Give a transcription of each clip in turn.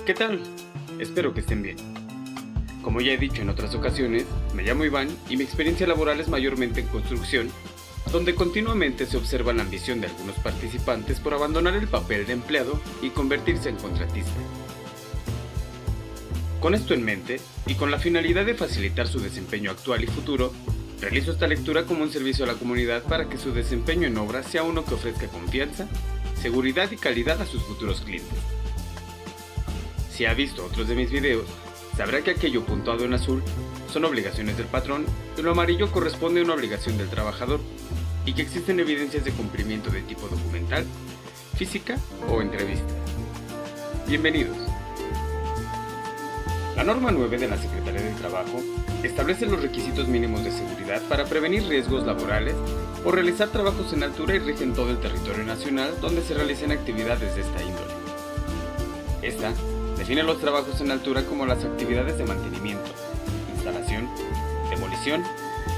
¿Qué tal? Espero que estén bien. Como ya he dicho en otras ocasiones, me llamo Iván y mi experiencia laboral es mayormente en construcción, donde continuamente se observa la ambición de algunos participantes por abandonar el papel de empleado y convertirse en contratista. Con esto en mente, y con la finalidad de facilitar su desempeño actual y futuro, realizo esta lectura como un servicio a la comunidad para que su desempeño en obra sea uno que ofrezca confianza, seguridad y calidad a sus futuros clientes. Si ha visto otros de mis videos, sabrá que aquello puntuado en azul son obligaciones del patrón y lo amarillo corresponde a una obligación del trabajador, y que existen evidencias de cumplimiento de tipo documental, física o entrevista. Bienvenidos. La norma 9 de la Secretaría del Trabajo establece los requisitos mínimos de seguridad para prevenir riesgos laborales o realizar trabajos en altura y rige en todo el territorio nacional donde se realicen actividades de esta índole. Esta define los trabajos en altura como las actividades de mantenimiento, instalación, demolición,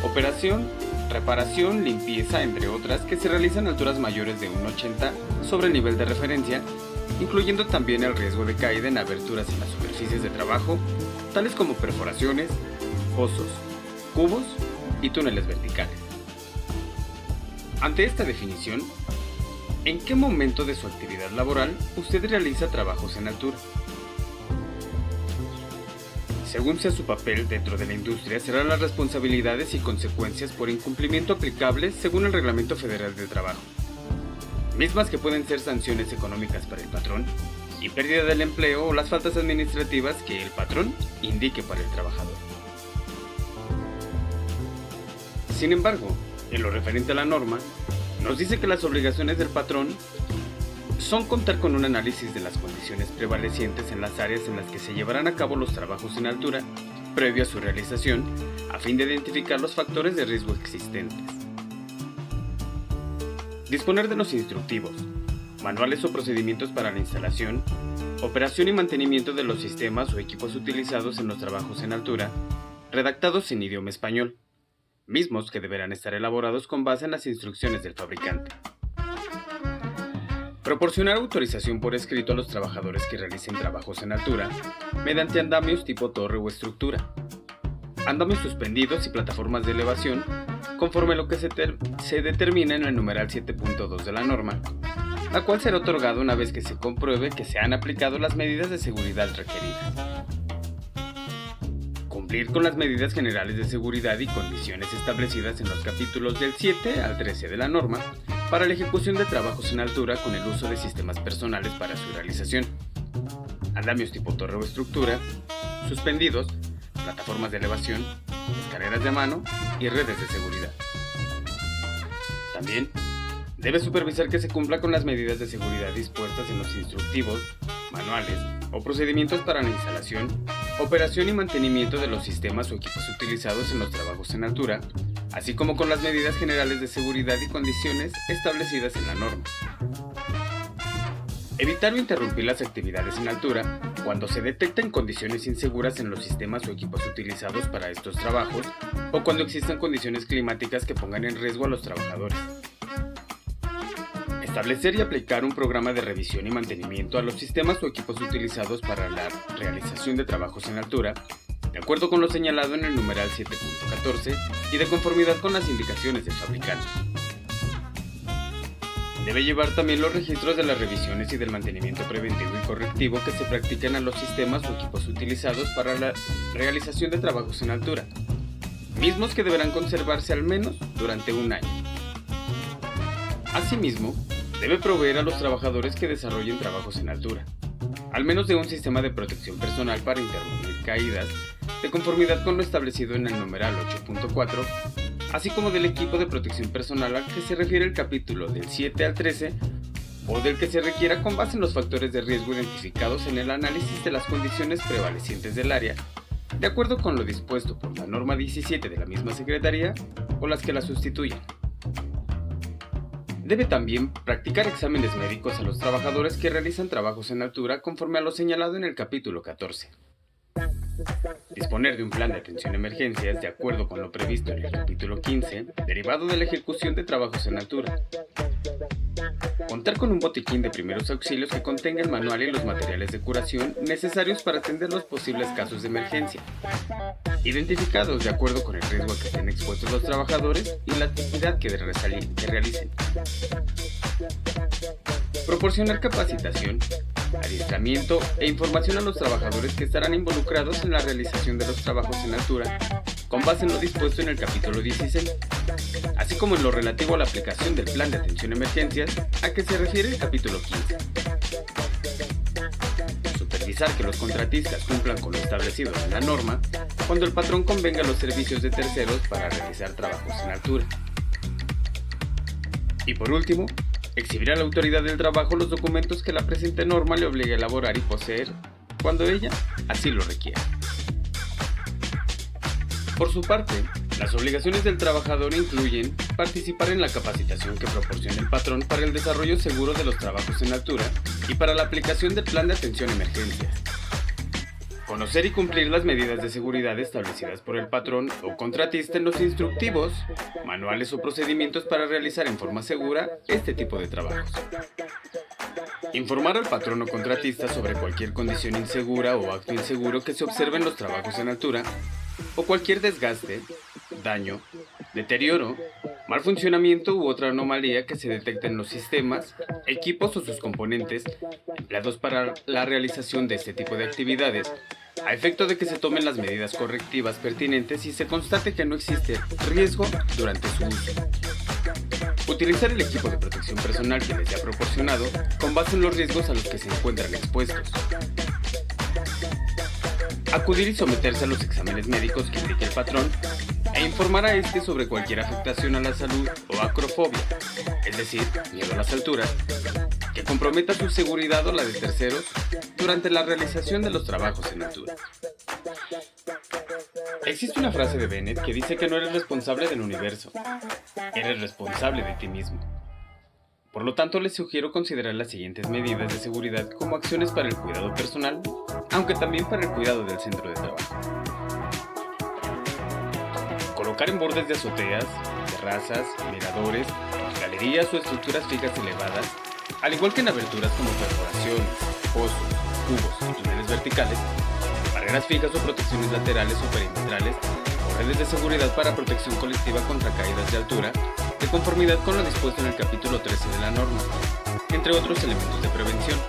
operación, reparación, limpieza, entre otras, que se realizan a alturas mayores de 1,80 sobre el nivel de referencia, incluyendo también el riesgo de caída en aberturas en las superficies de trabajo, tales como perforaciones, fosos, cubos y túneles verticales. Ante esta definición, ¿en qué momento de su actividad laboral usted realiza trabajos en altura? Según sea su papel dentro de la industria, serán las responsabilidades y consecuencias por incumplimiento aplicables según el Reglamento Federal del Trabajo, mismas que pueden ser sanciones económicas para el patrón y pérdida del empleo o las faltas administrativas que el patrón indique para el trabajador. Sin embargo, en lo referente a la norma, nos dice que las obligaciones del patrón son contar con un análisis de las condiciones prevalecientes en las áreas en las que se llevarán a cabo los trabajos en altura, previo a su realización, a fin de identificar los factores de riesgo existentes. Disponer de los instructivos, manuales o procedimientos para la instalación, operación y mantenimiento de los sistemas o equipos utilizados en los trabajos en altura, redactados en idioma español, mismos que deberán estar elaborados con base en las instrucciones del fabricante. Proporcionar autorización por escrito a los trabajadores que realicen trabajos en altura mediante andamios tipo torre o estructura, andamios suspendidos y plataformas de elevación, conforme a lo que se determina en el numeral 7.2 de la norma, la cual será otorgada una vez que se compruebe que se han aplicado las medidas de seguridad requeridas. Cumplir con las medidas generales de seguridad y condiciones establecidas en los capítulos del 7 al 13 de la norma para la ejecución de trabajos en altura con el uso de sistemas personales para su realización, andamios tipo torre o estructura, suspendidos, plataformas de elevación, escaleras de mano y redes de seguridad. También debe supervisar que se cumpla con las medidas de seguridad dispuestas en los instructivos, manuales o procedimientos para la instalación, operación y mantenimiento de los sistemas o equipos utilizados en los trabajos en altura, así como con las medidas generales de seguridad y condiciones establecidas en la norma. Evitar o interrumpir las actividades en altura cuando se detecten condiciones inseguras en los sistemas o equipos utilizados para estos trabajos o cuando existan condiciones climáticas que pongan en riesgo a los trabajadores. Establecer y aplicar un programa de revisión y mantenimiento a los sistemas o equipos utilizados para la realización de trabajos en altura, de acuerdo con lo señalado en el numeral 7.14 y de conformidad con las indicaciones del fabricante. Debe llevar también los registros de las revisiones y del mantenimiento preventivo y correctivo que se practican a los sistemas o equipos utilizados para la realización de trabajos en altura, mismos que deberán conservarse al menos durante un año. Asimismo, debe proveer a los trabajadores que desarrollen trabajos en altura, al menos de un sistema de protección personal para interrumpir caídas, de conformidad con lo establecido en el numeral 8.4, así como del equipo de protección personal al que se refiere el capítulo del 7 al 13, o del que se requiera con base en los factores de riesgo identificados en el análisis de las condiciones prevalecientes del área, de acuerdo con lo dispuesto por la norma 17 de la misma Secretaría o las que la sustituyan. Debe también practicar exámenes médicos a los trabajadores que realizan trabajos en altura conforme a lo señalado en el capítulo 14. Disponer de un plan de atención a emergencias de acuerdo con lo previsto en el capítulo 15, derivado de la ejecución de trabajos en altura. Contar con un botiquín de primeros auxilios que contenga el manual y los materiales de curación necesarios para atender los posibles casos de emergencia, identificados de acuerdo con el riesgo a que estén expuestos los trabajadores y la actividad que realicen. Proporcionar capacitación, adiestramiento e información a los trabajadores que estarán involucrados en la realización de los trabajos en altura, con base en lo dispuesto en el capítulo 16, así como en lo relativo a la aplicación del Plan de Atención a Emergencias, a que se refiere el capítulo 15. Supervisar que los contratistas cumplan con lo establecido en la norma cuando el patrón convenga los servicios de terceros para realizar trabajos en altura. Y por último, exhibir a la autoridad del trabajo los documentos que la presente norma le obligue a elaborar y poseer cuando ella así lo requiera. Por su parte, las obligaciones del trabajador incluyen participar en la capacitación que proporcione el patrón para el desarrollo seguro de los trabajos en altura y para la aplicación del Plan de Atención a Emergencias. Conocer y cumplir las medidas de seguridad establecidas por el patrón o contratista en los instructivos, manuales o procedimientos para realizar en forma segura este tipo de trabajos. Informar al patrón o contratista sobre cualquier condición insegura o acto inseguro que se observe en los trabajos en altura, o cualquier desgaste, daño, deterioro, mal funcionamiento u otra anomalía que se detecte en los sistemas, equipos o sus componentes empleados para la realización de este tipo de actividades, a efecto de que se tomen las medidas correctivas pertinentes y se constate que no existe riesgo durante su uso. Utilizar el equipo de protección personal que les sea proporcionado con base en los riesgos a los que se encuentran expuestos. Acudir y someterse a los exámenes médicos que indique el patrón e informar a este sobre cualquier afectación a la salud o acrofobia, es decir, miedo a las alturas, que comprometa su seguridad o la de terceros durante la realización de los trabajos en altura. Existe una frase de Bennett que dice que no eres responsable del universo, eres responsable de ti mismo. Por lo tanto, les sugiero considerar las siguientes medidas de seguridad como acciones para el cuidado personal, aunque también para el cuidado del centro de trabajo. Colocar en bordes de azoteas, terrazas, miradores, galerías o estructuras fijas elevadas, al igual que en aberturas como perforaciones, pozos, cubos y túneles verticales, barreras fijas o protecciones laterales o perimetrales, o redes de seguridad para protección colectiva contra caídas de altura, de conformidad con lo dispuesto en el capítulo 13 de la norma, entre otros elementos de prevención,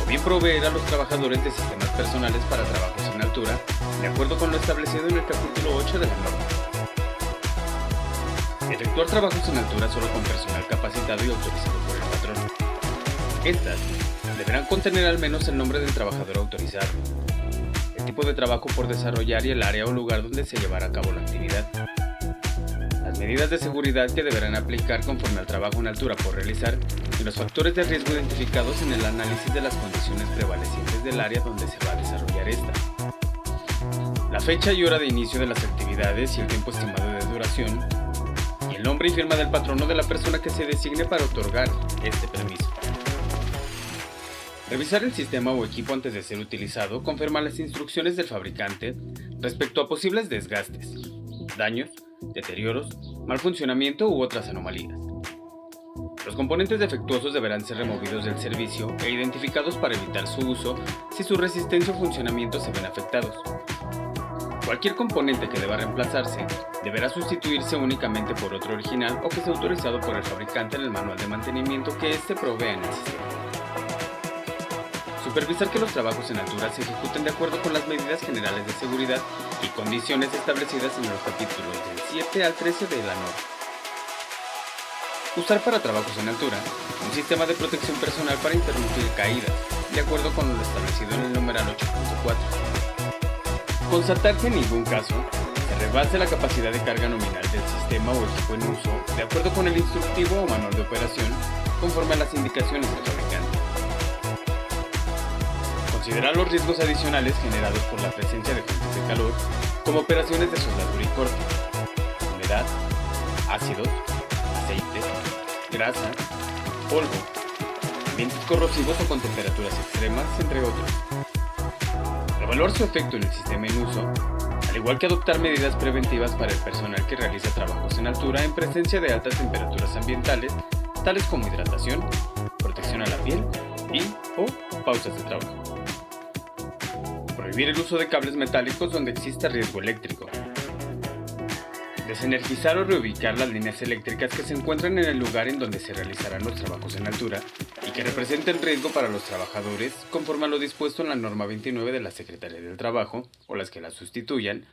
o bien proveer a los trabajadores de sistemas personales para trabajos en altura, de acuerdo con lo establecido en el capítulo 8 de la norma. Efectuar trabajos en altura solo con personal capacitado y autorizado por el patrón. Estas deberán contener al menos el nombre del trabajador autorizado, el tipo de trabajo por desarrollar y el área o lugar donde se llevará a cabo la actividad. Las medidas de seguridad que deberán aplicar conforme al trabajo en altura por realizar y los factores de riesgo identificados en el análisis de las condiciones prevalecientes del área donde se va a desarrollar esta. La fecha y hora de inicio de las actividades y el tiempo estimado de duración, y el nombre y firma del patrón o de la persona que se designe para otorgar este permiso. Revisar el sistema o equipo antes de ser utilizado conforme a las instrucciones del fabricante respecto a posibles desgastes, daños, deterioros, mal funcionamiento u otras anomalías. Los componentes defectuosos deberán ser removidos del servicio e identificados para evitar su uso si su resistencia o funcionamiento se ven afectados. Cualquier componente que deba reemplazarse deberá sustituirse únicamente por otro original o que sea autorizado por el fabricante en el manual de mantenimiento que éste provea en el sistema. Supervisar que los trabajos en altura se ejecuten de acuerdo con las medidas generales de seguridad y condiciones establecidas en los capítulos del 7 al 13 de la norma. Usar para trabajos en altura un sistema de protección personal para interrumpir caídas, de acuerdo con lo establecido en el numeral 8.4. Constatar que en ningún caso se rebase la capacidad de carga nominal del sistema o equipo en uso, de acuerdo con el instructivo o manual de operación, conforme a las indicaciones del fabricante. Considerar los riesgos adicionales generados por la presencia de fuentes de calor, como operaciones de soldadura y corte, humedad, ácidos, aceite, grasa, polvo, ambientes corrosivos o con temperaturas extremas, entre otros. Evaluar su efecto en el sistema en uso, al igual que adoptar medidas preventivas para el personal que realiza trabajos en altura en presencia de altas temperaturas ambientales, tales como hidratación, protección a la piel y o pausas de trabajo. Prohibir el uso de cables metálicos donde exista riesgo eléctrico. Desenergizar o reubicar las líneas eléctricas que se encuentran en el lugar en donde se realizarán los trabajos en altura y que representen riesgo para los trabajadores conforme a lo dispuesto en la norma 29 de la Secretaría del Trabajo o las que la sustituyan,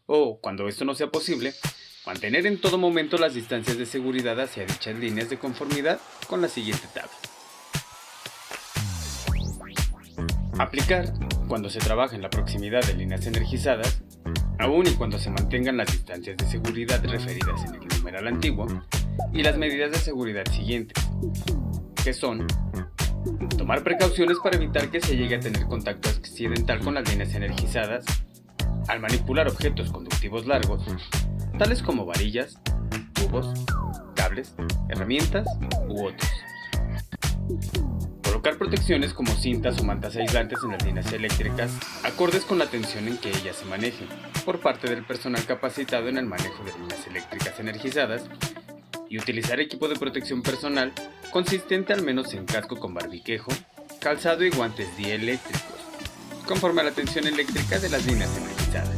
o, cuando esto no sea posible, mantener en todo momento las distancias de seguridad hacia dichas líneas de conformidad con la siguiente tabla. Aplicar, cuando se trabaja en la proximidad de líneas energizadas, aun y cuando se mantengan las distancias de seguridad referidas en el numeral antiguo, y las medidas de seguridad siguientes, que son: tomar precauciones para evitar que se llegue a tener contacto accidental con las líneas energizadas, al manipular objetos conductivos largos, tales como varillas, tubos, cables, herramientas u otros. Colocar protecciones como cintas o mantas aislantes en las líneas eléctricas, acordes con la tensión en que ellas se manejen, por parte del personal capacitado en el manejo de líneas eléctricas energizadas, y utilizar equipo de protección personal consistente al menos en casco con barbiquejo, calzado y guantes dieléctricos, conforme a la tensión eléctrica de las líneas energizadas.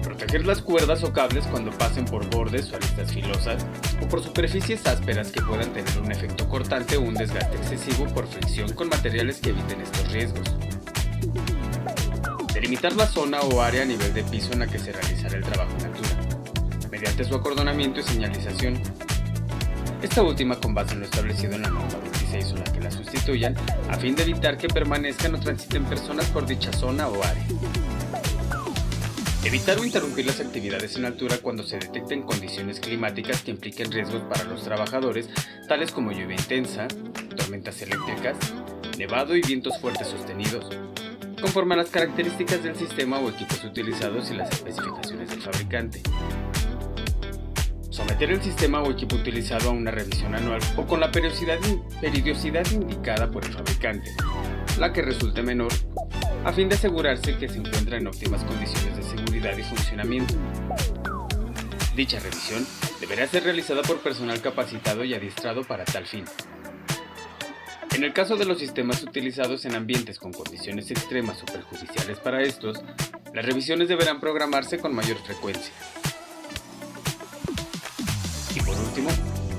Proteger las cuerdas o cables cuando pasen por bordes o aristas filosas o por superficies ásperas que puedan tener un efecto cortante o un desgaste excesivo por fricción con materiales que eviten estos riesgos. Delimitar la zona o área a nivel de piso en la que se realizará el trabajo en altura, mediante su acordonamiento y señalización. Esta última con base en lo establecido en la norma 26 o la que la sustituyan, a fin de evitar que permanezcan o transiten personas por dicha zona o área. Evitar o interrumpir las actividades en altura cuando se detecten condiciones climáticas que impliquen riesgos para los trabajadores, tales como lluvia intensa, tormentas eléctricas, nevado y vientos fuertes sostenidos, conforme a las características del sistema o equipos utilizados y las especificaciones del fabricante. Someter el sistema o equipo utilizado a una revisión anual o con la periodicidad indicada por el fabricante, la que resulte menor, a fin de asegurarse que se encuentra en óptimas condiciones de seguridad y funcionamiento. Dicha revisión deberá ser realizada por personal capacitado y adiestrado para tal fin. En el caso de los sistemas utilizados en ambientes con condiciones extremas o perjudiciales para estos, las revisiones deberán programarse con mayor frecuencia. Y por último,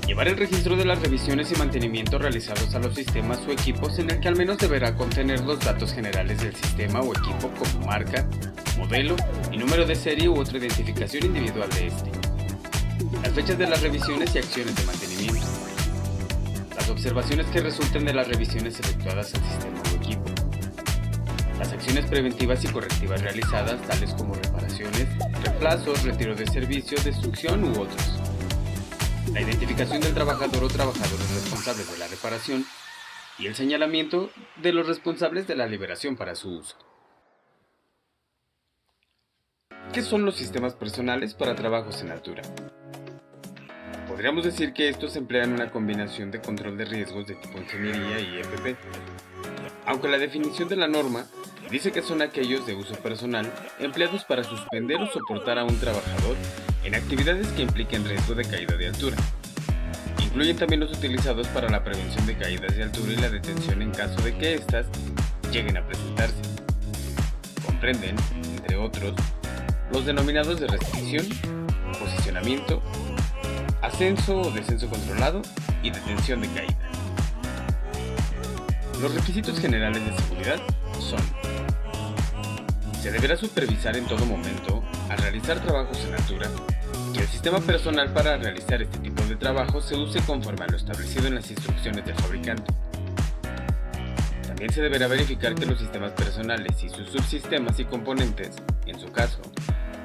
llevar el registro de las revisiones y mantenimiento realizados a los sistemas o equipos en el que al menos deberá contener los datos generales del sistema o equipo como marca, modelo y número de serie u otra identificación individual de este. Las fechas de las revisiones y acciones de mantenimiento. Las observaciones que resulten de las revisiones efectuadas al sistema o equipo. Las acciones preventivas y correctivas realizadas, tales como reparaciones, reemplazos, retiro de servicio, destrucción u otros. La identificación del trabajador o trabajadores responsables de la reparación y el señalamiento de los responsables de la liberación para su uso. ¿Qué son los sistemas personales para trabajos en altura? Podríamos decir que estos emplean una combinación de control de riesgos de tipo ingeniería y EPP, aunque la definición de la norma dice que son aquellos de uso personal empleados para suspender o soportar a un trabajador en actividades que impliquen riesgo de caída de altura. Incluyen también los utilizados para la prevención de caídas de altura y la detención en caso de que éstas lleguen a presentarse. Comprenden, entre otros, los denominados de restricción, posicionamiento, ascenso o descenso controlado y detención de caída. Los requisitos generales de seguridad son: se deberá supervisar en todo momento, al realizar trabajos en altura, que el sistema personal para realizar este tipo de trabajo se use conforme a lo establecido en las instrucciones del fabricante. También se deberá verificar que los sistemas personales y sus subsistemas y componentes, en su caso,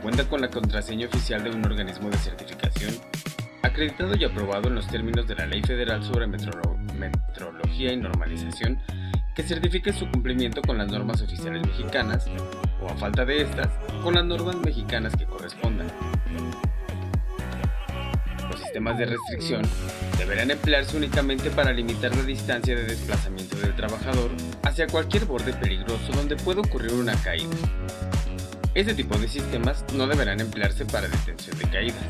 cuentan con la contraseña oficial de un organismo de certificación, acreditado y aprobado en los términos de la Ley Federal sobre Metrología y Normalización, que certifique su cumplimiento con las normas oficiales mexicanas, o a falta de estas, con las normas mexicanas que correspondan. Los sistemas de restricción deberán emplearse únicamente para limitar la distancia de desplazamiento del trabajador hacia cualquier borde peligroso donde pueda ocurrir una caída. Este tipo de sistemas no deberán emplearse para detención de caídas.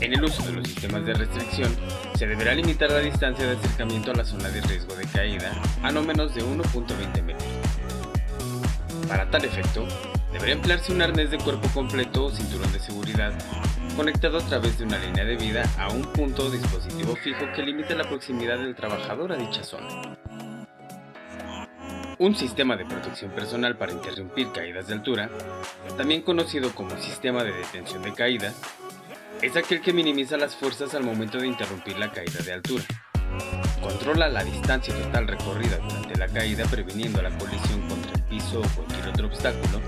En el uso de los sistemas de restricción, se deberá limitar la distancia de acercamiento a la zona de riesgo de caída a no menos de 1.20 metros. Para tal efecto, deberá emplearse un arnés de cuerpo completo o cinturón de seguridad conectado a través de una línea de vida a un punto o dispositivo fijo que limite la proximidad del trabajador a dicha zona. Un sistema de protección personal para interrumpir caídas de altura, también conocido como sistema de detención de caída, es aquel que minimiza las fuerzas al momento de interrumpir la caída de altura. Controla la distancia total recorrida durante la caída previniendo la colisión contra el piso o cualquier otro obstáculo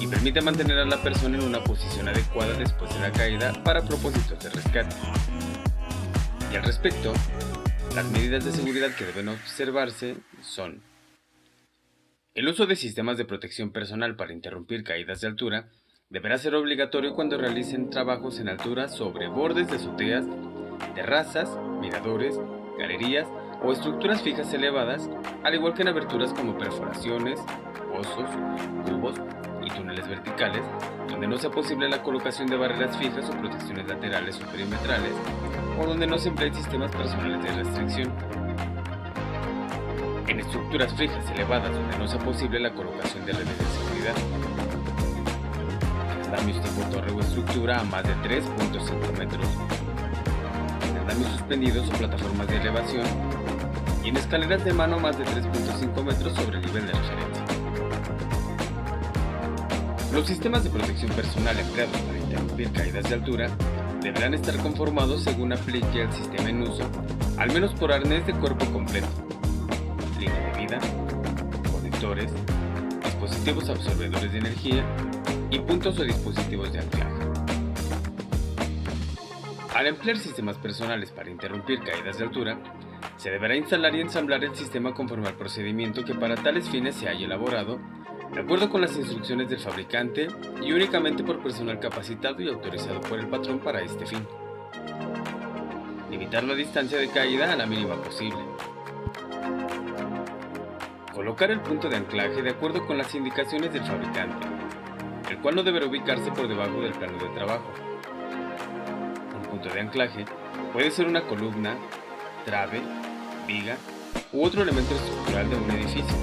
y permite mantener a la persona en una posición adecuada después de la caída para propósitos de rescate. Y al respecto, las medidas de seguridad que deben observarse son: el uso de sistemas de protección personal para interrumpir caídas de altura deberá ser obligatorio cuando realicen trabajos en altura sobre bordes de azoteas, terrazas, miradores, galerías o estructuras fijas elevadas, al igual que en aberturas como perforaciones, pozos, cubos y túneles verticales, donde no sea posible la colocación de barreras fijas o protecciones laterales o perimetrales, o donde no se empleen sistemas personales de restricción. En estructuras fijas elevadas donde no sea posible la colocación de redes de seguridad. En andamios tipo torre o estructura a más de 3.5 metros. En andamios suspendidos o plataformas de elevación. Y en escaleras de mano a más de 3.5 metros sobre el nivel de referencia. Los sistemas de protección personal empleados para interrumpir caídas de altura deberán estar conformados según aplique el sistema en uso, al menos por arnés de cuerpo completo, línea de vida, conectores, dispositivos absorbedores de energía y puntos o dispositivos de anclaje. Al emplear sistemas personales para interrumpir caídas de altura, se deberá instalar y ensamblar el sistema conforme al procedimiento que para tales fines se haya elaborado, de acuerdo con las instrucciones del fabricante y únicamente por personal capacitado y autorizado por el patrón para este fin. Limitar la distancia de caída a la mínima posible. Colocar el punto de anclaje de acuerdo con las indicaciones del fabricante, el cual no deberá ubicarse por debajo del plano de trabajo. Un punto de anclaje puede ser una columna, trave, viga u otro elemento estructural de un edificio.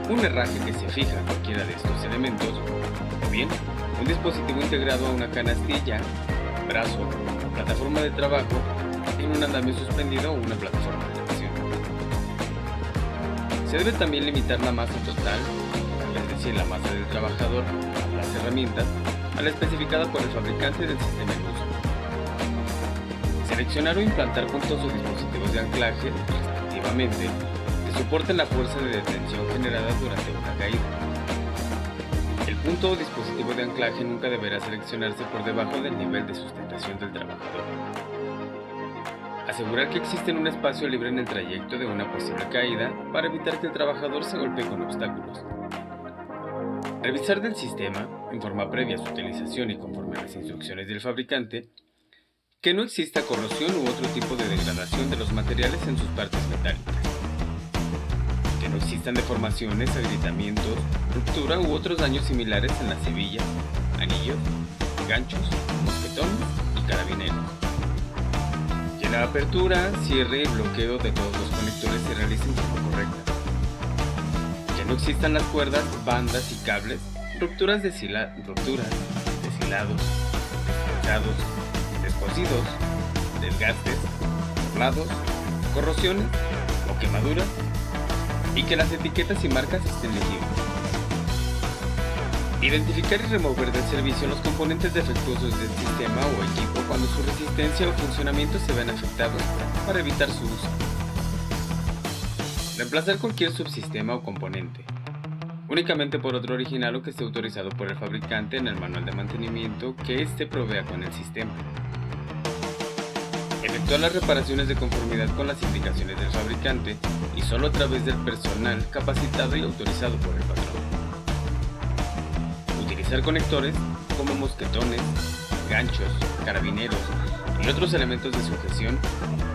Un herraje que se fija a cualquiera de estos elementos, o bien un dispositivo integrado a una canastilla, brazo, plataforma de trabajo, en un andamio suspendido o una plataforma de tracción. Se debe también limitar la masa total, es decir, la masa del trabajador, a las herramientas, a la especificada por el fabricante del sistema en uso. Seleccionar o implantar puntos o dispositivos de anclaje, respectivamente, que soporten la fuerza de detención generada durante una caída. El punto o dispositivo de anclaje nunca deberá seleccionarse por debajo del nivel de sustentación del trabajador. Asegurar que existe un espacio libre en el trayecto de una posible caída para evitar que el trabajador se golpee con obstáculos. Revisar del sistema, en forma previa a su utilización y conforme a las instrucciones del fabricante, que no exista corrosión u otro tipo de degradación de los materiales en sus partes metálicas. Que no existan deformaciones, agrietamientos, ruptura u otros daños similares en las hebillas, anillos, ganchos, mosquetones y carabineros. Que la apertura, cierre y bloqueo de todos los conectores se realicen de forma correcta. Que no existan las cuerdas, bandas y cables, rupturas, deshilados, deshilados, descosidos, desgastes, doblados, corrosiones o quemaduras, y que las etiquetas y marcas estén legibles. Identificar y remover del servicio los componentes defectuosos del sistema o equipo cuando su resistencia o funcionamiento se vean afectados para evitar su uso. Reemplazar cualquier subsistema o componente, únicamente por otro original o que esté autorizado por el fabricante en el manual de mantenimiento que éste provea con el sistema. Efectuar las reparaciones de conformidad con las indicaciones del fabricante y solo a través del personal capacitado y autorizado por el patrón. Utilizar conectores como mosquetones, ganchos, carabineros y otros elementos de sujeción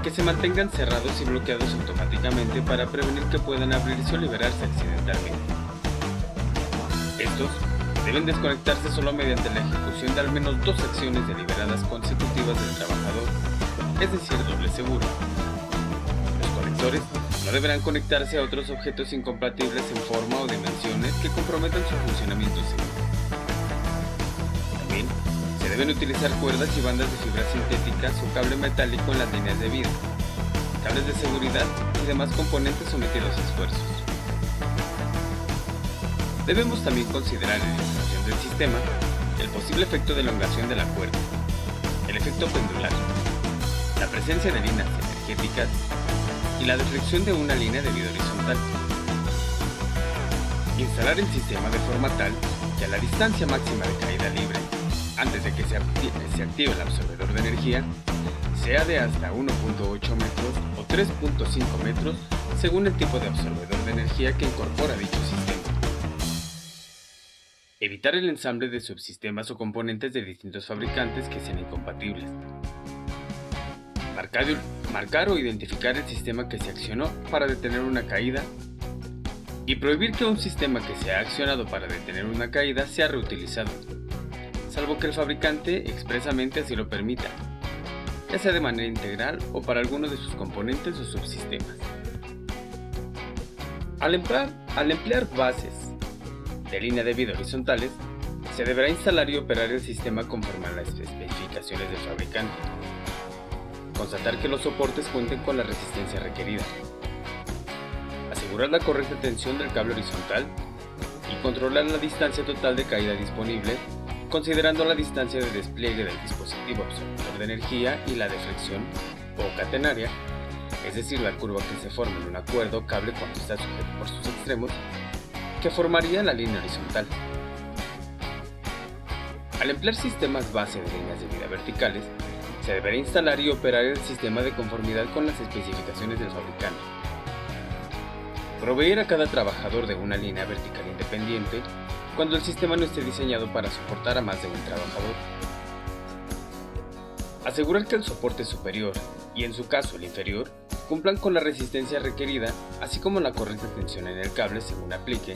que se mantengan cerrados y bloqueados automáticamente para prevenir que puedan abrirse o liberarse accidentalmente. Estos Deben desconectarse solo mediante la ejecución de al menos 2 acciones deliberadas consecutivas del trabajador, es decir, doble seguro. Los conectores no deberán conectarse a otros objetos incompatibles en forma o dimensiones que comprometan su funcionamiento seguro. También se deben utilizar cuerdas y bandas de fibra sintéticas o cable metálico en las líneas de vida, cables de seguridad y demás componentes sometidos a esfuerzos. Debemos también considerar en la instalación del sistema el posible efecto de elongación de la cuerda, el efecto pendular, la presencia de líneas energéticas y la deflexión de una línea de vida horizontal. Instalar el sistema de forma tal que a la distancia máxima de caída libre, antes de que se active el absorbedor de energía, sea de hasta 1.8 metros o 3.5 metros según el tipo de absorbedor de energía que incorpora dicho sistema. Evitar el ensamble de subsistemas o componentes de distintos fabricantes que sean incompatibles. Marcar o identificar el sistema que se accionó para detener una caída y prohibir que un sistema que se ha accionado para detener una caída sea reutilizado, salvo que el fabricante expresamente así lo permita, ya sea de manera integral o para alguno de sus componentes o subsistemas. Al emplear bases de línea de vida horizontales, se deberá instalar y operar el sistema conforme a las especificaciones del fabricante. Constatar que los soportes cuenten con la resistencia requerida. Asegurar la correcta tensión del cable horizontal y controlar la distancia total de caída disponible, considerando la distancia de despliegue del dispositivo absorbedor de energía y la deflexión o catenaria, es decir, la curva que se forma en una cuerda o cable cuando está sujeto por sus extremos, que formaría la línea horizontal. Al emplear sistemas base de líneas de vida verticales, se deberá instalar y operar el sistema de conformidad con las especificaciones del fabricante. Proveer a cada trabajador de una línea vertical independiente cuando el sistema no esté diseñado para soportar a más de un trabajador. Asegurar que el soporte superior, y en su caso el inferior, cumplan con la resistencia requerida, así como la correcta tensión en el cable según aplique,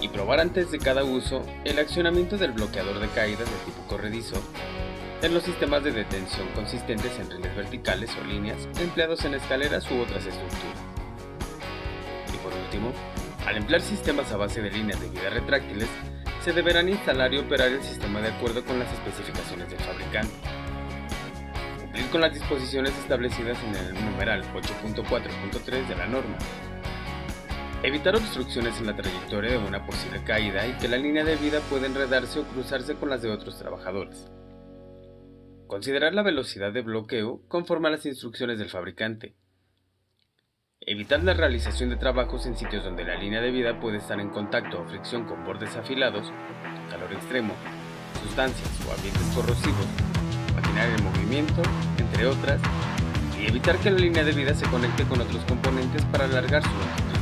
y probar antes de cada uso el accionamiento del bloqueador de caídas de tipo corredizo en los sistemas de detención consistentes en rieles verticales o líneas empleados en escaleras u otras estructuras. Y por último, al emplear sistemas a base de líneas de vida retráctiles, se deberán instalar y operar el sistema de acuerdo con las especificaciones del fabricante. Cumplir con las disposiciones establecidas en el numeral 8.4.3 de la norma. Evitar obstrucciones en la trayectoria de una posible caída y que la línea de vida pueda enredarse o cruzarse con las de otros trabajadores. Considerar la velocidad de bloqueo conforme a las instrucciones del fabricante. Evitar la realización de trabajos en sitios donde la línea de vida puede estar en contacto o fricción con bordes afilados, calor extremo, sustancias o ambientes corrosivos, maquinaria en movimiento, entre otras, y evitar que la línea de vida se conecte con otros componentes para alargar su longitud.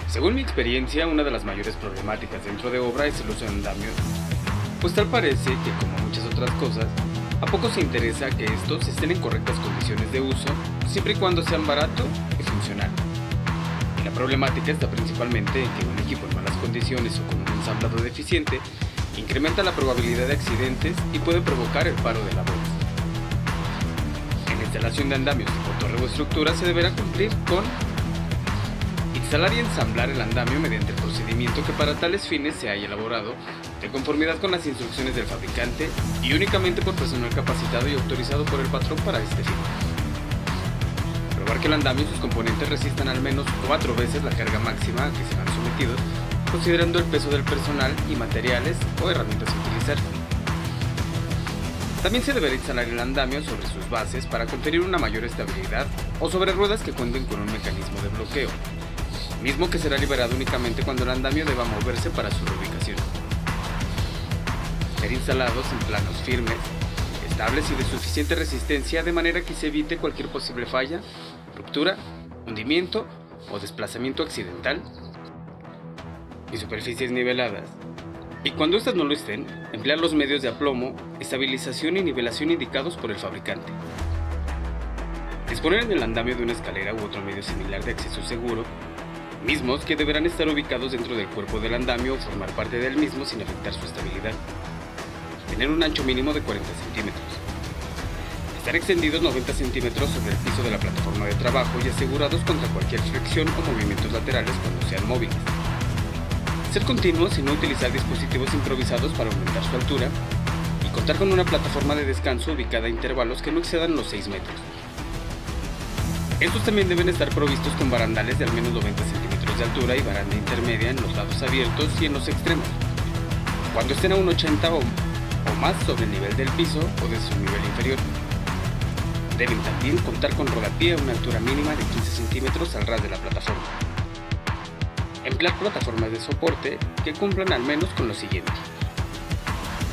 Según mi experiencia, una de las mayores problemáticas dentro de obra es el uso de andamios, pues tal parece que, como muchas otras cosas, a poco se interesa que estos estén en correctas condiciones de uso, siempre y cuando sean baratos y funcional. Y la problemática está principalmente en que un equipo en malas condiciones o con un ensamblado deficiente incrementa la probabilidad de accidentes y puede provocar el paro de labores. En la instalación de andamios tipo torre o estructura se deberá cumplir con instalar y ensamblar el andamio mediante el procedimiento que para tales fines se haya elaborado de conformidad con las instrucciones del fabricante y únicamente por personal capacitado y autorizado por el patrón para este fin. Probar que el andamio y sus componentes resistan al menos 4 veces la carga máxima a que serán sometidos, considerando el peso del personal y materiales o herramientas a utilizar. También se deberá instalar el andamio sobre sus bases para conferir una mayor estabilidad o sobre ruedas que cuenten con un mecanismo de bloqueo, mismo que será liberado únicamente cuando el andamio deba moverse para su reubicación. Ser instalados en planos firmes, estables y de suficiente resistencia de manera que se evite cualquier posible falla, ruptura, hundimiento o desplazamiento accidental. Y superficies niveladas. Y cuando estas no lo estén, emplear los medios de aplomo, estabilización y nivelación indicados por el fabricante. Disponer en el andamio de una escalera u otro medio similar de acceso seguro, mismos que deberán estar ubicados dentro del cuerpo del andamio o formar parte del mismo sin afectar su estabilidad. Tener un ancho mínimo de 40 centímetros. Estar extendidos 90 centímetros sobre el piso de la plataforma de trabajo y asegurados contra cualquier fricción o movimientos laterales cuando sean móviles. Ser continuos y no utilizar dispositivos improvisados para aumentar su altura, y contar con una plataforma de descanso ubicada a intervalos que no excedan los 6 metros. Estos también deben estar provistos con barandales de al menos 90 centímetros de altura y baranda intermedia en los lados abiertos y en los extremos, cuando estén a un 80 o más sobre el nivel del piso o de su nivel inferior. Deben también contar con rodapié a una altura mínima de 15 centímetros al ras de la plataforma. Emplear plataformas de soporte que cumplan al menos con lo siguiente: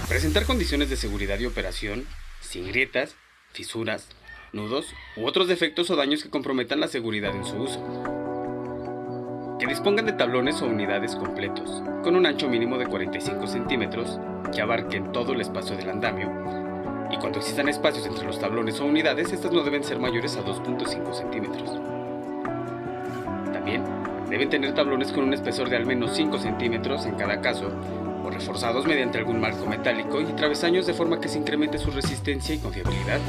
presentar condiciones de seguridad y operación sin grietas, fisuras, nudos u otros defectos o daños que comprometan la seguridad en su uso. Que dispongan de tablones o unidades completos, con un ancho mínimo de 45 centímetros, que abarquen todo el espacio del andamio, y cuando existan espacios entre los tablones o unidades, estas no deben ser mayores a 2.5 centímetros. También deben tener tablones con un espesor de al menos 5 centímetros en cada caso, o reforzados mediante algún marco metálico y travesaños de forma que se incremente su resistencia y confiabilidad.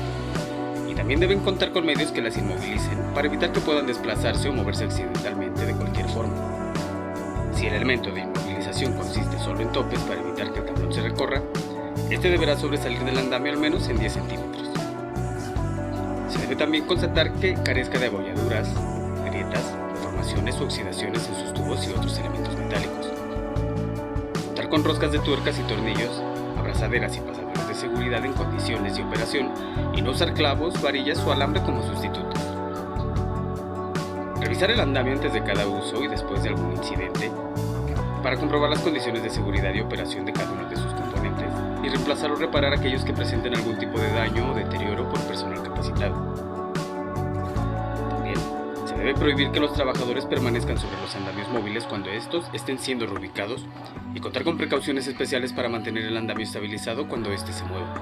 Y también deben contar con medios que las inmovilicen para evitar que puedan desplazarse o moverse accidentalmente de cualquier forma. Si el elemento de inmovilización consiste solo en topes para evitar que el tablón se recorra, este deberá sobresalir del andamio al menos en 10 centímetros. Se debe también constatar que carezca de abolladuras, grietas, deformaciones o oxidaciones en sus tubos y otros elementos metálicos. Contar con roscas de tuercas y tornillos, abrazaderas y pasadores de seguridad en condiciones de operación y no usar clavos, varillas o alambre como sustitutos. Revisar el andamio antes de cada uso y después de algún incidente para comprobar las condiciones de seguridad y operación de cada uno de sus componentes y reemplazar o reparar aquellos que presenten algún tipo de daño o deterioro por personal capacitado. También se debe prohibir que los trabajadores permanezcan sobre los andamios móviles cuando estos estén siendo reubicados y contar con precauciones especiales para mantener el andamio estabilizado cuando éste se mueva.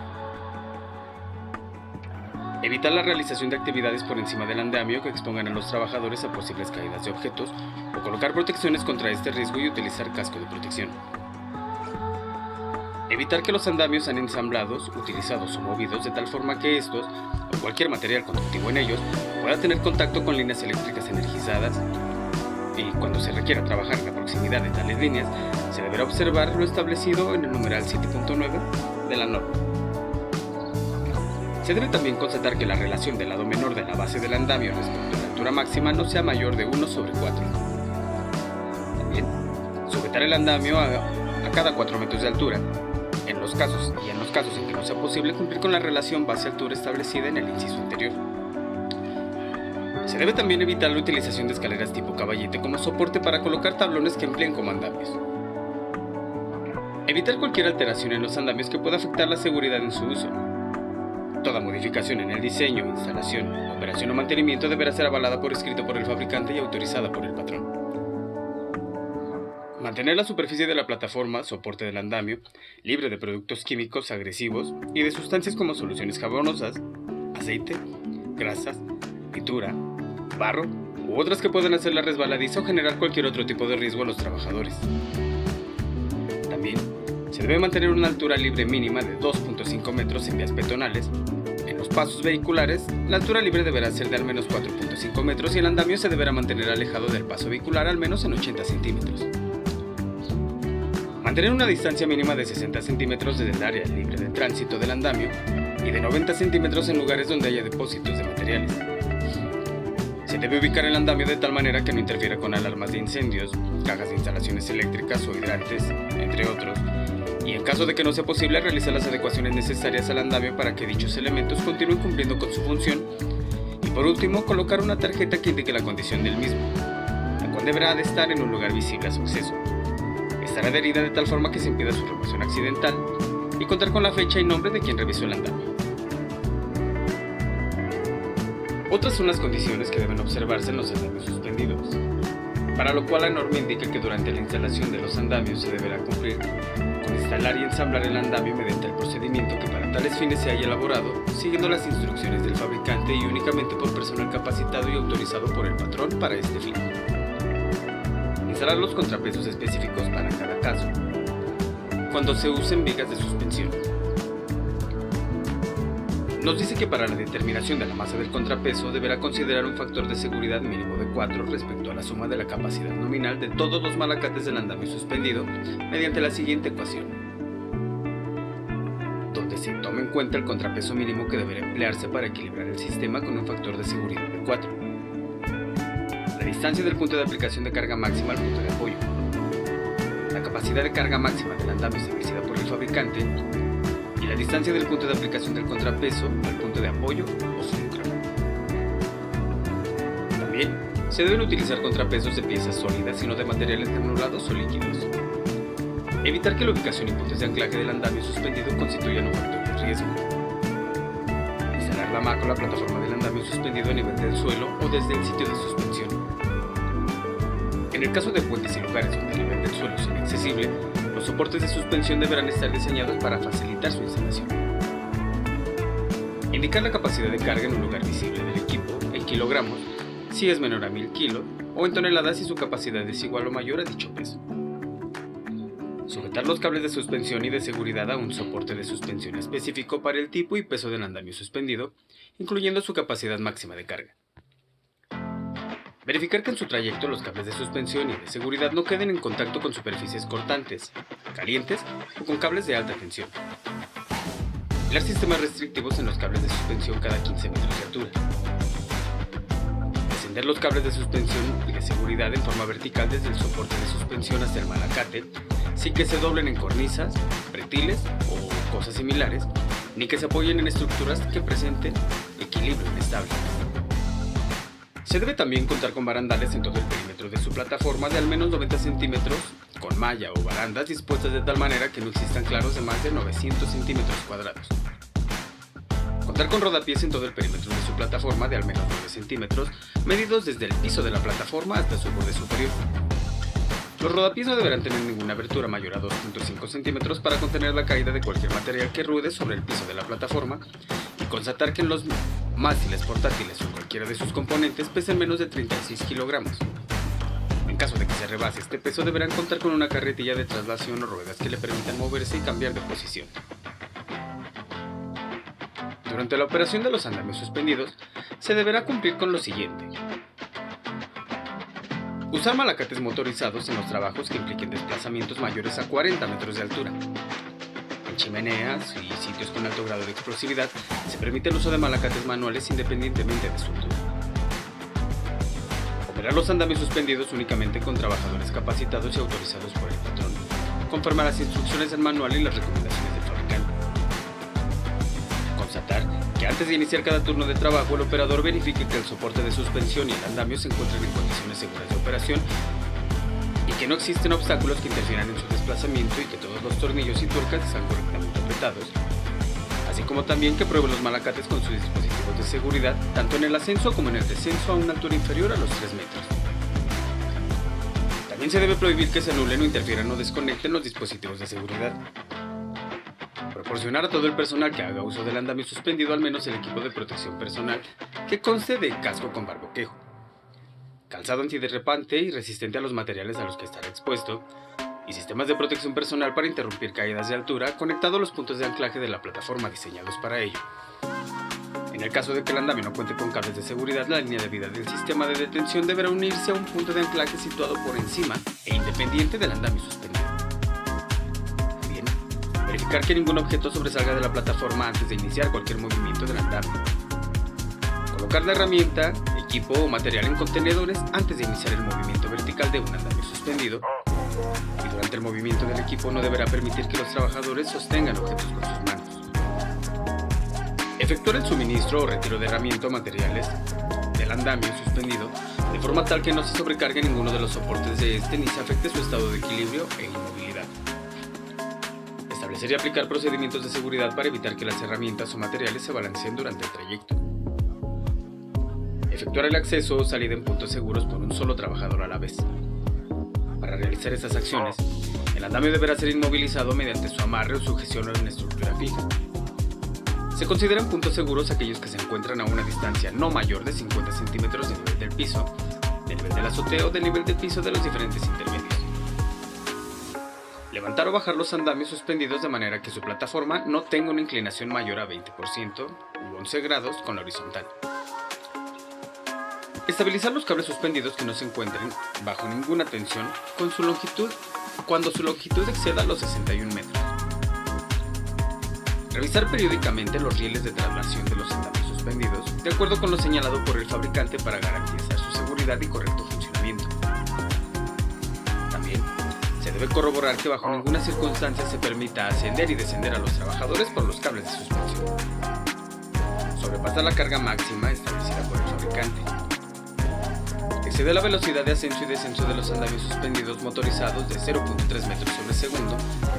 Evitar la realización de actividades por encima del andamio que expongan a los trabajadores a posibles caídas de objetos o colocar protecciones contra este riesgo y utilizar casco de protección. Evitar que los andamios sean ensamblados, utilizados o movidos de tal forma que estos, o cualquier material conductivo en ellos, pueda tener contacto con líneas eléctricas energizadas, y cuando se requiera trabajar en la proximidad de tales líneas, se deberá observar lo establecido en el numeral 7.9 de la norma. Se debe también constatar que la relación del lado menor de la base del andamio respecto a la altura máxima no sea mayor de 1/4. También, sujetar el andamio a cada 4 metros de altura, en los casos en que no sea posible cumplir con la relación base-altura establecida en el inciso anterior. Se debe también evitar la utilización de escaleras tipo caballete como soporte para colocar tablones que empleen como andamios. Evitar cualquier alteración en los andamios que pueda afectar la seguridad en su uso. Toda modificación en el diseño, instalación, operación o mantenimiento deberá ser avalada por escrito por el fabricante y autorizada por el patrón. Mantener la superficie de la plataforma, soporte del andamio, libre de productos químicos agresivos y de sustancias como soluciones jabonosas, aceite, grasas, pintura, barro u otras que puedan hacerla resbaladiza o generar cualquier otro tipo de riesgo a los trabajadores. También se debe mantener una altura libre mínima de 2.5 metros en vías peatonales. En los pasos vehiculares, la altura libre deberá ser de al menos 4.5 metros y el andamio se deberá mantener alejado del paso vehicular al menos en 80 centímetros. Mantener una distancia mínima de 60 centímetros desde el área libre de tránsito del andamio y de 90 centímetros en lugares donde haya depósitos de materiales. Se debe ubicar el andamio de tal manera que no interfiera con alarmas de incendios, cajas de instalaciones eléctricas o hidrantes, entre otros, y en caso de que no sea posible realizar las adecuaciones necesarias al andamio para que dichos elementos continúen cumpliendo con su función, y por último colocar una tarjeta que indique la condición del mismo, la cual deberá de estar en un lugar visible a su acceso, estar adherida de tal forma que se impida su remoción accidental y contar con la fecha y nombre de quien revisó el andamio. Otras son las condiciones que deben observarse en los andamios suspendidos, para lo cual la norma indica que durante la instalación de los andamios se deberá cumplir con instalar y ensamblar el andamio mediante el procedimiento que para tales fines se haya elaborado, siguiendo las instrucciones del fabricante y únicamente por personal capacitado y autorizado por el patrón para este fin. Instalar los contrapesos específicos para cada caso. Cuando se usen vigas de suspensión. Nos dice que para la determinación de la masa del contrapeso deberá considerar un factor de seguridad mínimo de 4 respecto a la suma de la capacidad nominal de todos los malacates del andamio suspendido mediante la siguiente ecuación, donde se toma en cuenta el contrapeso mínimo que deberá emplearse para equilibrar el sistema con un factor de seguridad de 4. La distancia del punto de aplicación de carga máxima al punto de apoyo. La capacidad de carga máxima del andamio establecida por el fabricante y la distancia del punto de aplicación del contrapeso al punto de apoyo o fulcro. También se deben utilizar contrapesos de piezas sólidas y no de materiales granulados o líquidos. Evitar que la ubicación y puntos de anclaje del andamio suspendido constituyan un factor de riesgo. Instalar la maca o la plataforma del andamio suspendido a nivel del suelo o desde el sitio de suspensión. En el caso de puentes y lugares donde el nivel del suelo es inaccesible, los soportes de suspensión deberán estar diseñados para facilitar su instalación. Indicar la capacidad de carga en un lugar visible del equipo en kilogramos si es menor a 1000 kg o en toneladas si su capacidad es igual o mayor a dicho peso. Sujetar los cables de suspensión y de seguridad a un soporte de suspensión específico para el tipo y peso del andamio suspendido, incluyendo su capacidad máxima de carga. Verificar que en su trayecto los cables de suspensión y de seguridad no queden en contacto con superficies cortantes, calientes o con cables de alta tensión. Emplear sistemas restrictivos en los cables de suspensión cada 15 metros de altura. Descender los cables de suspensión y de seguridad en forma vertical desde el soporte de suspensión hasta el malacate, sin que se doblen en cornisas, pretiles o cosas similares, ni que se apoyen en estructuras que presenten equilibrio inestable. Se debe también contar con barandales en todo el perímetro de su plataforma de al menos 90 centímetros, con malla o barandas dispuestas de tal manera que no existan claros de más de 900 centímetros cuadrados. Contar con rodapiés en todo el perímetro de su plataforma de al menos 9 centímetros, medidos desde el piso de la plataforma hasta su borde superior. Los rodapiés no deberán tener ninguna abertura mayor a 2.5 centímetros para contener la caída de cualquier material que ruede sobre el piso de la plataforma y constatar que los mástiles portátiles o cualquiera de sus componentes pesen menos de 36 kilogramos. En caso de que se rebase este peso, deberán contar con una carretilla de traslación o ruedas que le permitan moverse y cambiar de posición. Durante la operación de los andamios suspendidos, se deberá cumplir con lo siguiente. Usar malacates motorizados en los trabajos que impliquen desplazamientos mayores a 40 metros de altura. En chimeneas y sitios con alto grado de explosividad se permite el uso de malacates manuales independientemente de su altura. Operar los andamios suspendidos únicamente con trabajadores capacitados y autorizados por el patrón, conforme a las instrucciones del manual y las recomendaciones del fabricante. Constatar que antes de iniciar cada turno de trabajo el operador verifique que el soporte de suspensión y el andamio se encuentren en condiciones seguras de operación y que no existen obstáculos que interfieran en su desplazamiento y que todos los tornillos y tuercas están correctamente apretados, así como también que pruebe los malacates con sus dispositivos de seguridad tanto en el ascenso como en el descenso a una altura inferior a los 3 metros. También se debe prohibir que se anulen o interfieran o desconecten los dispositivos de seguridad. Proporcionar a todo el personal que haga uso del andamio suspendido al menos el equipo de protección personal que conste de casco con barboquejo, calzado antiderrapante y resistente a los materiales a los que estará expuesto, y sistemas de protección personal para interrumpir caídas de altura conectado a los puntos de anclaje de la plataforma diseñados para ello. En el caso de que el andamio no cuente con cables de seguridad, la línea de vida del sistema de detención deberá unirse a un punto de anclaje situado por encima e independiente del andamio suspendido. Verificar que ningún objeto sobresalga de la plataforma antes de iniciar cualquier movimiento del andamio. Colocar la herramienta, equipo o material en contenedores antes de iniciar el movimiento vertical de un andamio suspendido. Y durante el movimiento del equipo no deberá permitir que los trabajadores sostengan objetos con sus manos. Efectuar el suministro o retiro de herramienta o materiales del andamio suspendido de forma tal que no se sobrecargue ninguno de los soportes de este ni se afecte su estado de equilibrio e inmovilidad. Establecer y aplicar procedimientos de seguridad para evitar que las herramientas o materiales se balanceen durante el trayecto. Efectuar el acceso o salida en puntos seguros por un solo trabajador a la vez. Para realizar estas acciones, el andamio deberá ser inmovilizado mediante su amarre o sujeción a una estructura fija. Se consideran puntos seguros aquellos que se encuentran a una distancia no mayor de 50 centímetros del nivel del piso, del nivel del azoteo o del nivel del piso de los diferentes intermedios. Levantar o bajar los andamios suspendidos de manera que su plataforma no tenga una inclinación mayor a 20% u 11 grados con la horizontal. Estabilizar los cables suspendidos que no se encuentren bajo ninguna tensión con su longitud cuando su longitud exceda los 61 metros. Revisar periódicamente los rieles de traslación de los andamios suspendidos de acuerdo con lo señalado por el fabricante para garantizar su seguridad y correcto funcionamiento. También se debe corroborar que bajo ninguna circunstancia se permita ascender y descender a los trabajadores por los cables de suspensión. Sobrepasa la carga máxima establecida por el fabricante. Excede la velocidad de ascenso y descenso de los andamios suspendidos motorizados de 0.3 metros sobre segundo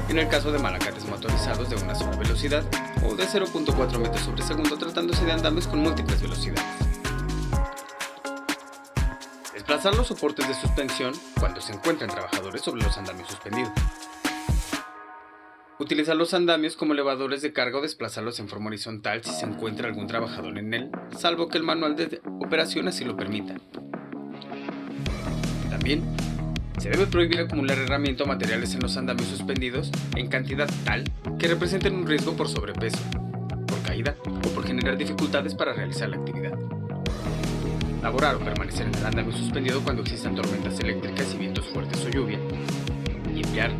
en el caso de malacates motorizados de una sola velocidad o de 0.4 metros sobre segundo tratándose de andamios con múltiples velocidades. Desplazar los soportes de suspensión cuando se encuentran trabajadores sobre los andamios suspendidos. Utilizar los andamios como elevadores de carga o desplazarlos en forma horizontal si se encuentra algún trabajador en él, salvo que el manual de operación así lo permita. También se debe prohibir acumular herramienta o materiales en los andamios suspendidos en cantidad tal que representen un riesgo por sobrepeso, por caída o por generar dificultades para realizar la actividad. Laborar o permanecer en el andamio suspendido cuando existan tormentas eléctricas y vientos fuertes o lluvia. Y emplear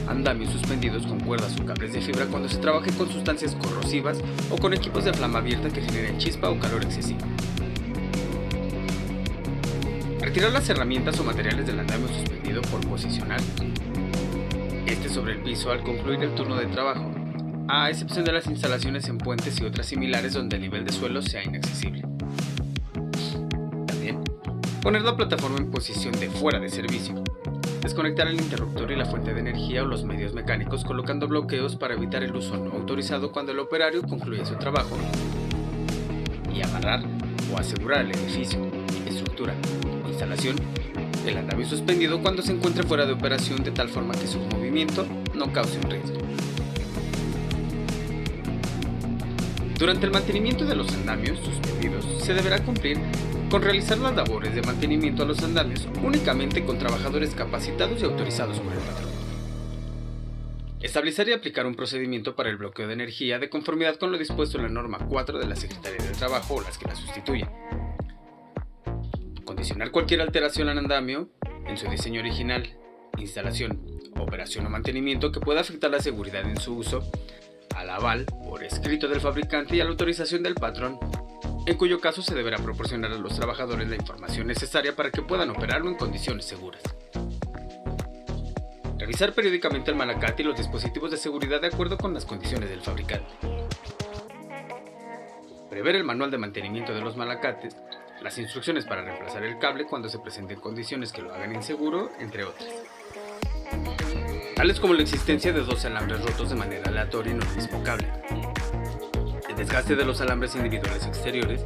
andamios suspendidos con cuerdas o cables de fibra cuando se trabaje con sustancias corrosivas o con equipos de flama abierta que generen chispa o calor excesivo. Retirar las herramientas o materiales del andamio suspendido por posicionar este sobre el piso al concluir el turno de trabajo, a excepción de las instalaciones en puentes y otras similares donde el nivel de suelo sea inaccesible. También, poner la plataforma en posición de fuera de servicio. Desconectar el interruptor y la fuente de energía o los medios mecánicos colocando bloqueos para evitar el uso no autorizado cuando el operario concluye su trabajo. Y amarrar o asegurar el edificio, estructura, instalación, el andamio suspendido cuando se encuentre fuera de operación de tal forma que su movimiento no cause un riesgo. Durante el mantenimiento de los andamios suspendidos se deberá cumplir con realizar las labores de mantenimiento a los andamios únicamente con trabajadores capacitados y autorizados por el patrón. Establecer y aplicar un procedimiento para el bloqueo de energía de conformidad con lo dispuesto en la norma 4 de la Secretaría del Trabajo o las que la sustituyen. Condicionar cualquier alteración al andamio en su diseño original, instalación, operación o mantenimiento que pueda afectar la seguridad en su uso, al aval por escrito del fabricante y a la autorización del patrón, en cuyo caso se deberá proporcionar a los trabajadores la información necesaria para que puedan operarlo en condiciones seguras. Revisar periódicamente el malacate y los dispositivos de seguridad de acuerdo con las condiciones del fabricante. Prever el manual de mantenimiento de los malacates, las instrucciones para reemplazar el cable cuando se presenten condiciones que lo hagan inseguro, entre otras. Tales como la existencia de 2 alambres rotos de manera aleatoria en un mismo cable. El desgaste de los alambres individuales exteriores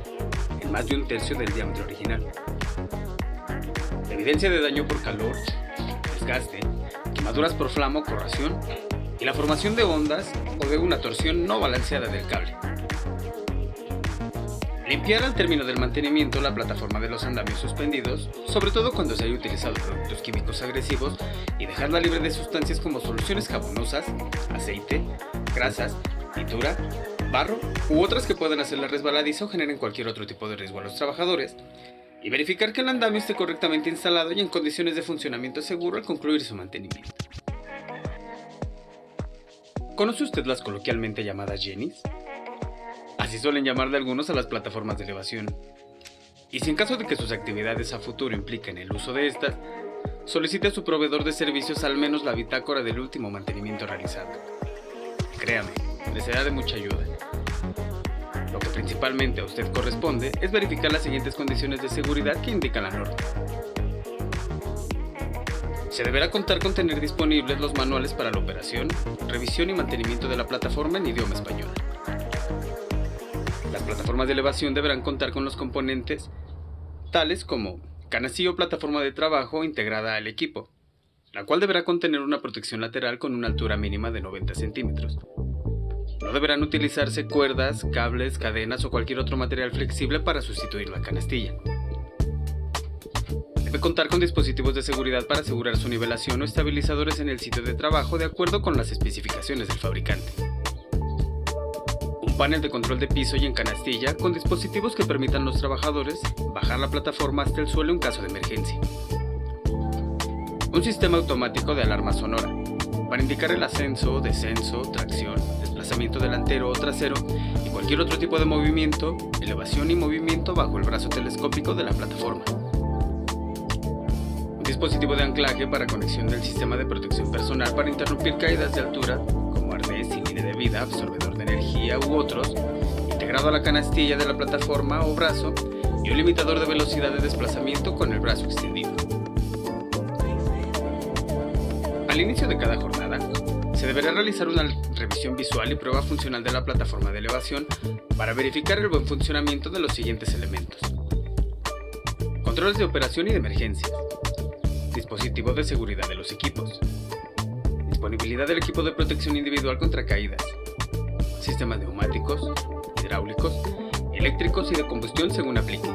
en más de 1/3 del diámetro original. La evidencia de daño por calor, desgaste, quemaduras por flama o corrosión y la formación de ondas o de una torsión no balanceada del cable. Limpiar al término del mantenimiento la plataforma de los andamios suspendidos, sobre todo cuando se haya utilizado productos químicos agresivos, y dejarla libre de sustancias como soluciones jabonosas, aceite, grasas, pintura, barro u otras que puedan hacerla resbaladiza o generen cualquier otro tipo de riesgo a los trabajadores, y verificar que el andamio esté correctamente instalado y en condiciones de funcionamiento seguro al concluir su mantenimiento. ¿Conoce usted las coloquialmente llamadas Jennys? Así suelen llamarle algunos a las plataformas de elevación. Y si en caso de que sus actividades a futuro impliquen el uso de estas, solicite a su proveedor de servicios al menos la bitácora del último mantenimiento realizado. Créame, le será de mucha ayuda. Lo que principalmente a usted corresponde es verificar las siguientes condiciones de seguridad que indica la norma. Se deberá contar con tener disponibles los manuales para la operación, revisión y mantenimiento de la plataforma en idioma español. Las plataformas de elevación deberán contar con los componentes tales como canastillo o plataforma de trabajo integrada al equipo, la cual deberá contener una protección lateral con una altura mínima de 90 centímetros. No deberán utilizarse cuerdas, cables, cadenas o cualquier otro material flexible para sustituir la canastilla. Debe contar con dispositivos de seguridad para asegurar su nivelación o estabilizadores en el sitio de trabajo de acuerdo con las especificaciones del fabricante. Un panel de control de piso y en canastilla con dispositivos que permitan a los trabajadores bajar la plataforma hasta el suelo en caso de emergencia. Un sistema automático de alarma sonora para indicar el ascenso, descenso, tracción, desplazamiento delantero o trasero y cualquier otro tipo de movimiento, elevación y movimiento bajo el brazo telescópico de la plataforma. Un dispositivo de anclaje para conexión del sistema de protección personal para interrumpir caídas de altura, como arnés y línea de vida, absorbedor de energía u otros, integrado a la canastilla de la plataforma o brazo, y un limitador de velocidad de desplazamiento con el brazo extendido. Al inicio de cada jornada, se deberá realizar una revisión visual y prueba funcional de la plataforma de elevación para verificar el buen funcionamiento de los siguientes elementos: controles de operación y de emergencias, dispositivos de seguridad de los equipos, disponibilidad del equipo de protección individual contra caídas, sistemas neumáticos, hidráulicos, eléctricos y de combustión según aplique,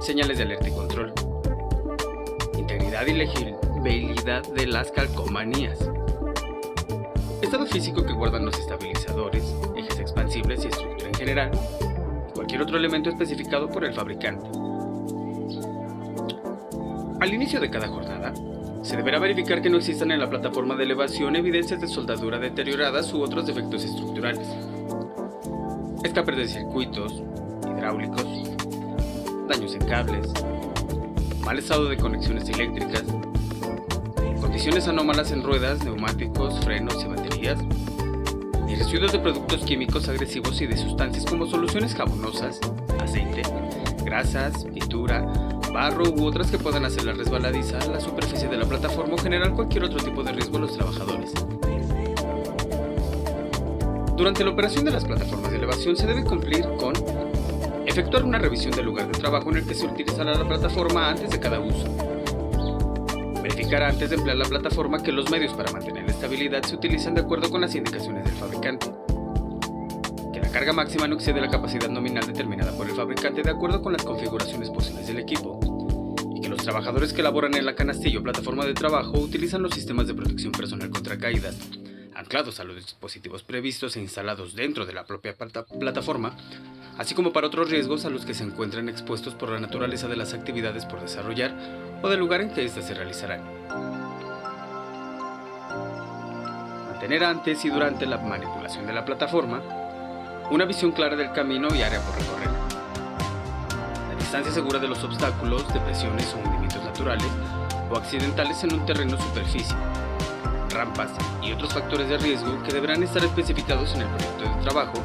señales de alerta y control, integridad y legibilidad de las calcomanías, estado físico que guardan los estabilizadores, ejes expansibles y estructura en general, y cualquier otro elemento especificado por el fabricante. Al inicio de cada jornada, se deberá verificar que no existan en la plataforma de elevación evidencias de soldadura deterioradas u otros defectos estructurales, escapes de circuitos, hidráulicos, daños en cables, mal estado de conexiones eléctricas, condiciones anómalas en ruedas, neumáticos, frenos y baterías, y residuos de productos químicos agresivos y de sustancias como soluciones jabonosas, aceite, grasas, pintura, barro u otras que puedan hacerla resbaladiza la superficie de la plataforma o generar cualquier otro tipo de riesgo a los trabajadores. Durante la operación de las plataformas de elevación se debe cumplir con efectuar una revisión del lugar de trabajo en el que se utilizará la plataforma antes de cada uso. Verificar antes de emplear la plataforma que los medios para mantener la estabilidad se utilizan de acuerdo con las indicaciones del fabricante. Que la carga máxima no excede la capacidad nominal determinada por el fabricante de acuerdo con las configuraciones posibles del equipo. Y que los trabajadores que laboran en la canastilla o plataforma de trabajo utilizan los sistemas de protección personal contra caídas, anclados a los dispositivos previstos e instalados dentro de la propia plataforma, así como para otros riesgos a los que se encuentran expuestos por la naturaleza de las actividades por desarrollar o del lugar en que éstas se realizarán. Mantener antes y durante la manipulación de la plataforma una visión clara del camino y área por recorrer. La distancia segura de los obstáculos, depresiones o hundimientos naturales o accidentales en un terreno o superficie, rampas y otros factores de riesgo que deberán estar especificados en el proyecto de trabajo,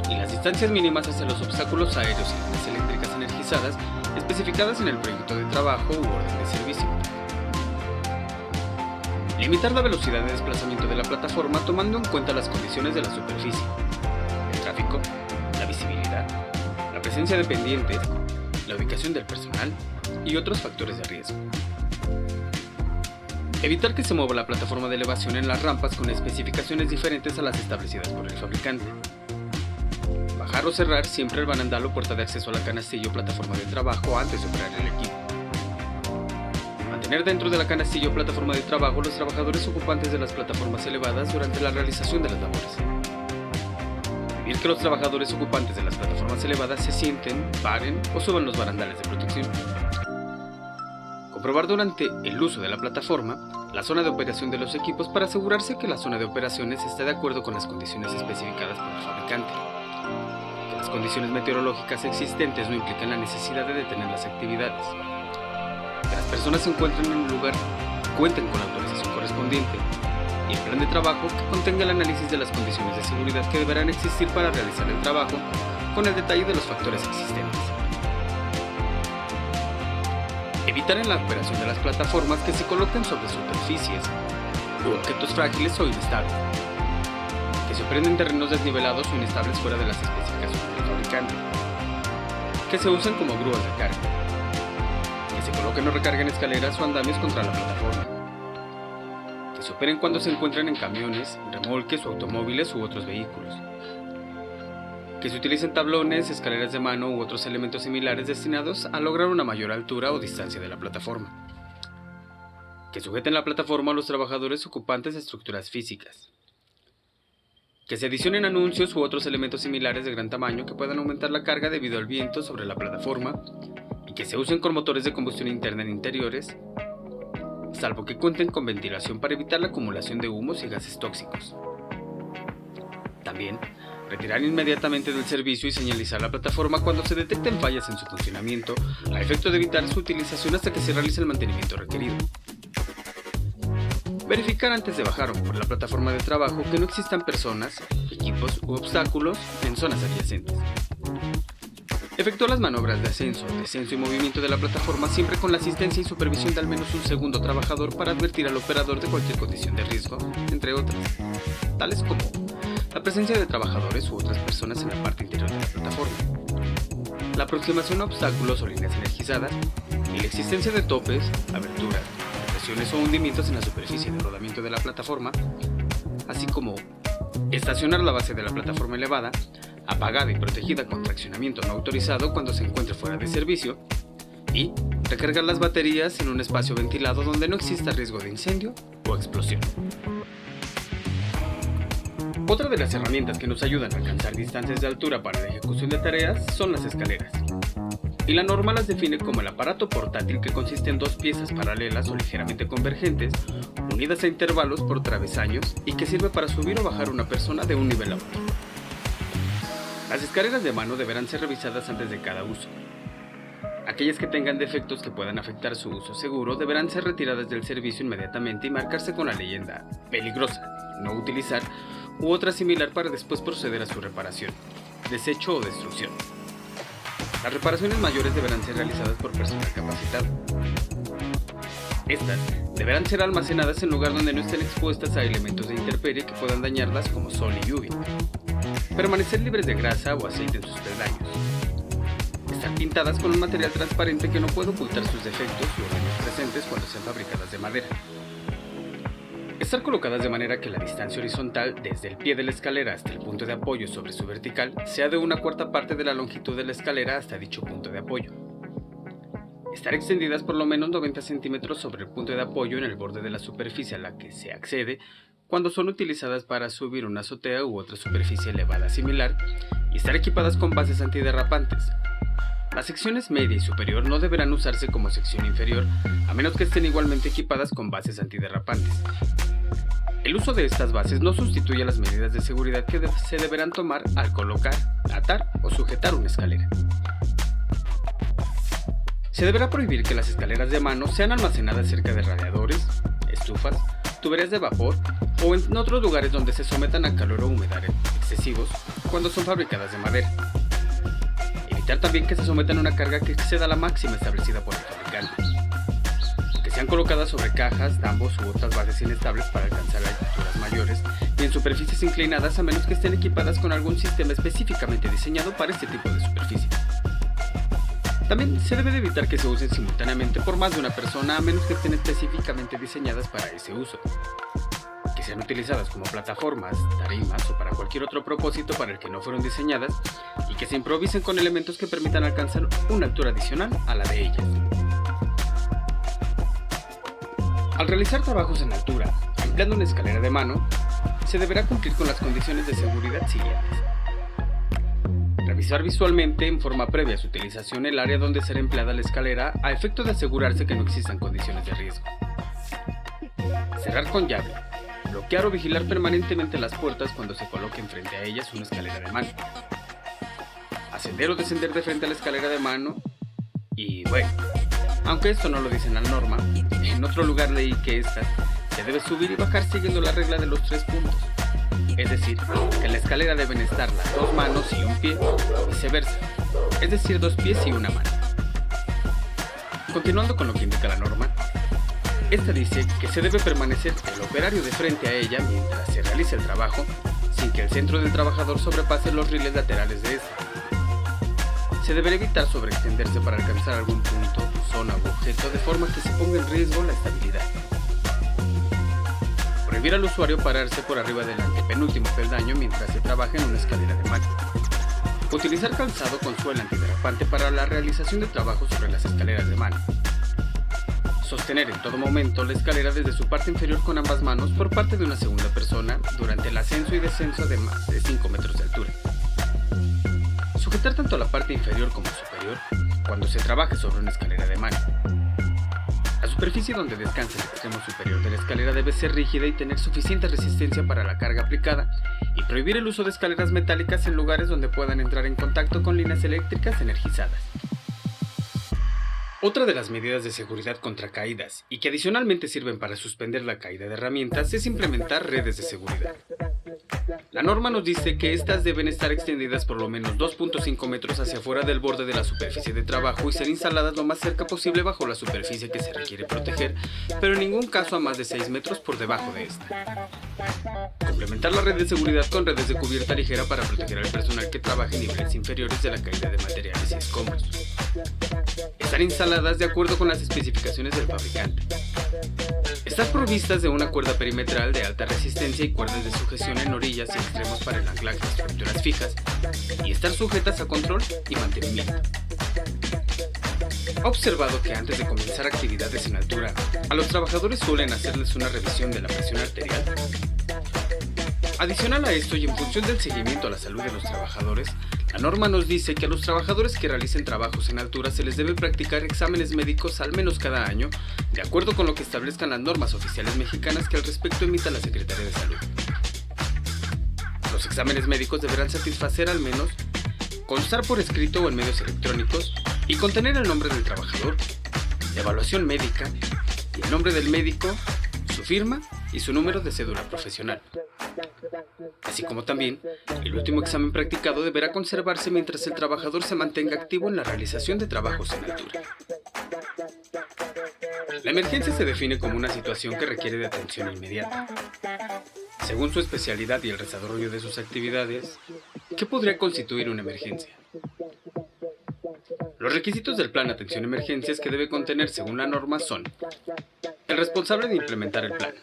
y las distancias mínimas hacia los obstáculos aéreos y líneas eléctricas energizadas especificadas en el proyecto de trabajo u orden de servicio. Limitar la velocidad de desplazamiento de la plataforma tomando en cuenta las condiciones de la superficie, el tráfico, la visibilidad, la presencia de pendientes, la ubicación del personal y otros factores de riesgo. Evitar que se mueva la plataforma de elevación en las rampas con especificaciones diferentes a las establecidas por el fabricante. Bajar o cerrar siempre el barandal o puerta de acceso a la canastilla o plataforma de trabajo antes de operar el equipo. Mantener dentro de la canastilla o plataforma de trabajo los trabajadores ocupantes de las plataformas elevadas durante la realización de las labores. Prohibir que los trabajadores ocupantes de las plataformas elevadas se sienten, paren o suban los barandales de protección. Comprobar durante el uso de la plataforma la zona de operación de los equipos para asegurarse que la zona de operaciones esté de acuerdo con las condiciones especificadas por el fabricante. Que las condiciones meteorológicas existentes no impliquen la necesidad de detener las actividades. Que las personas se encuentren en un lugar, cuenten con la autorización correspondiente y el plan de trabajo que contenga el análisis de las condiciones de seguridad que deberán existir para realizar el trabajo con el detalle de los factores existentes. Evitar en la operación de las plataformas que se coloquen sobre superficies u objetos frágiles o inestables. Que se operen en terrenos desnivelados o inestables fuera de las especificaciones del fabricante. Que se usen como grúas de carga. Que se coloquen o recarguen escaleras o andamios contra la plataforma. Que se operen cuando se encuentren en camiones, remolques o automóviles u otros vehículos. Que se utilicen tablones, escaleras de mano u otros elementos similares destinados a lograr una mayor altura o distancia de la plataforma. Que sujeten la plataforma a los trabajadores ocupantes de estructuras físicas. Que se adicionen anuncios u otros elementos similares de gran tamaño que puedan aumentar la carga debido al viento sobre la plataforma y que se usen con motores de combustión interna en interiores, salvo que cuenten con ventilación para evitar la acumulación de humos y gases tóxicos. También, retirar inmediatamente del servicio y señalizar la plataforma cuando se detecten fallas en su funcionamiento, a efecto de evitar su utilización hasta que se realice el mantenimiento requerido. Verificar antes de bajar por la plataforma de trabajo que no existan personas, equipos u obstáculos en zonas adyacentes. Efectuar las maniobras de ascenso, descenso y movimiento de la plataforma siempre con la asistencia y supervisión de al menos un segundo trabajador para advertir al operador de cualquier condición de riesgo, entre otras, tales como la presencia de trabajadores u otras personas en la parte interior de la plataforma, la aproximación a obstáculos o líneas energizadas y la existencia de topes, aberturas, o hundimientos en la superficie de rodamiento de la plataforma, así como estacionar la base de la plataforma elevada, apagada y protegida con traccionamiento no autorizado cuando se encuentre fuera de servicio, y recargar las baterías en un espacio ventilado donde no exista riesgo de incendio o explosión. Otra de las herramientas que nos ayudan a alcanzar distancias de altura para la ejecución de tareas son las escaleras. Y la norma las define como el aparato portátil que consiste en dos piezas paralelas o ligeramente convergentes, unidas a intervalos por travesaños y que sirve para subir o bajar una persona de un nivel a otro. Las escaleras de mano deberán ser revisadas antes de cada uso. Aquellas que tengan defectos que puedan afectar su uso seguro deberán ser retiradas del servicio inmediatamente y marcarse con la leyenda "peligrosa", "no utilizar" u otra similar para después proceder a su reparación, desecho o destrucción. Las reparaciones mayores deberán ser realizadas por personal capacitado. Estas deberán ser almacenadas en lugar donde no estén expuestas a elementos de intemperie que puedan dañarlas como sol y lluvia. Permanecer libres de grasa o aceite en sus peldaños. Estar pintadas con un material transparente que no puede ocultar sus defectos o daños presentes cuando sean fabricadas de madera. Estar colocadas de manera que la distancia horizontal desde el pie de la escalera hasta el punto de apoyo sobre su vertical sea de 1/4 parte de la longitud de la escalera hasta dicho punto de apoyo. Estar extendidas por lo menos 90 centímetros sobre el punto de apoyo en el borde de la superficie a la que se accede cuando son utilizadas para subir una azotea u otra superficie elevada similar, y estar equipadas con bases antiderrapantes. Las secciones media y superior no deberán usarse como sección inferior, a menos que estén igualmente equipadas con bases antiderrapantes. El uso de estas bases no sustituye las medidas de seguridad que se deberán tomar al colocar, atar o sujetar una escalera. Se deberá prohibir que las escaleras de mano sean almacenadas cerca de radiadores, estufas, tuberías de vapor o en otros lugares donde se sometan a calor o humedad excesivos cuando son fabricadas de madera. Evitar también que se sometan a una carga que exceda la máxima establecida por el fabricante. Que sean colocadas sobre cajas, tambos u otras bases inestables para alcanzar alturas mayores y en superficies inclinadas a menos que estén equipadas con algún sistema específicamente diseñado para este tipo de superficie. También se debe de evitar que se usen simultáneamente por más de una persona a menos que estén específicamente diseñadas para ese uso. Que sean utilizadas como plataformas, tarimas o para cualquier otro propósito para el que no fueron diseñadas, y que se improvisen con elementos que permitan alcanzar una altura adicional a la de ellas. Al realizar trabajos en altura, empleando una escalera de mano, se deberá cumplir con las condiciones de seguridad siguientes. Revisar visualmente en forma previa a su utilización el área donde será empleada la escalera a efecto de asegurarse que no existan condiciones de riesgo. Cerrar con llave. Bloquear o vigilar permanentemente las puertas cuando se coloquen frente a ellas una escalera de mano. Ascender o descender de frente a la escalera de mano. Y bueno, aunque esto no lo dice en la norma, en otro lugar leí que esta se debe subir y bajar siguiendo la regla de los 3 puntos. Es decir, que en la escalera deben estar las 2 manos y un pie, o viceversa, es decir, 2 pies y una mano. Continuando con lo que indica la norma, esta dice que se debe permanecer el operario de frente a ella mientras se realiza el trabajo, sin que el centro del trabajador sobrepase los rieles laterales de esta. Se deberá evitar sobreextenderse para alcanzar algún punto, zona u objeto de forma que se ponga en riesgo la estabilidad. Prohibir al usuario pararse por arriba del antepenúltimo peldaño mientras se trabaja en una escalera de mano. Utilizar calzado con suela antiderrapante para la realización de trabajos sobre las escaleras de mano. Sostener en todo momento la escalera desde su parte inferior con ambas manos por parte de una segunda persona durante el ascenso y descenso de más de 5 metros de altura. Sujetar tanto la parte inferior como superior cuando se trabaje sobre una escalera de mano. La superficie donde descansa el extremo superior de la escalera debe ser rígida y tener suficiente resistencia para la carga aplicada, y prohibir el uso de escaleras metálicas en lugares donde puedan entrar en contacto con líneas eléctricas energizadas. Otra de las medidas de seguridad contra caídas, y que adicionalmente sirven para suspender la caída de herramientas, es implementar redes de seguridad. La norma nos dice que estas deben estar extendidas por lo menos 2.5 metros hacia afuera del borde de la superficie de trabajo y ser instaladas lo más cerca posible bajo la superficie que se requiere proteger, pero en ningún caso a más de 6 metros por debajo de esta. Complementar la red de seguridad con redes de cubierta ligera para proteger al personal que trabaje en niveles inferiores de la caída de materiales y escombros. Estar instaladas de acuerdo con las especificaciones del fabricante. Estar provistas de una cuerda perimetral de alta resistencia y cuerdas de sujeción en orillas y extremos para el anclaje de estructuras fijas, y estar sujetas a control y mantenimiento. Ha observado que antes de comenzar actividades en altura, a los trabajadores suelen hacerles una revisión de la presión arterial. Adicional a esto y en función del seguimiento a la salud de los trabajadores, la norma nos dice que a los trabajadores que realicen trabajos en altura se les debe practicar exámenes médicos al menos cada año, de acuerdo con lo que establezcan las normas oficiales mexicanas que al respecto emita la Secretaría de Salud. Los exámenes médicos deberán satisfacer al menos, constar por escrito o en medios electrónicos y contener el nombre del trabajador, la evaluación médica y el nombre del médico, su firma y su número de cédula profesional. Así como también, el último examen practicado deberá conservarse mientras el trabajador se mantenga activo en la realización de trabajos en altura. La emergencia se define como una situación que requiere de atención inmediata. Según su especialidad y el desarrollo de sus actividades, ¿qué podría constituir una emergencia? Los requisitos del Plan Atención a Emergencias que debe contener según la norma son: el responsable de implementar el plan,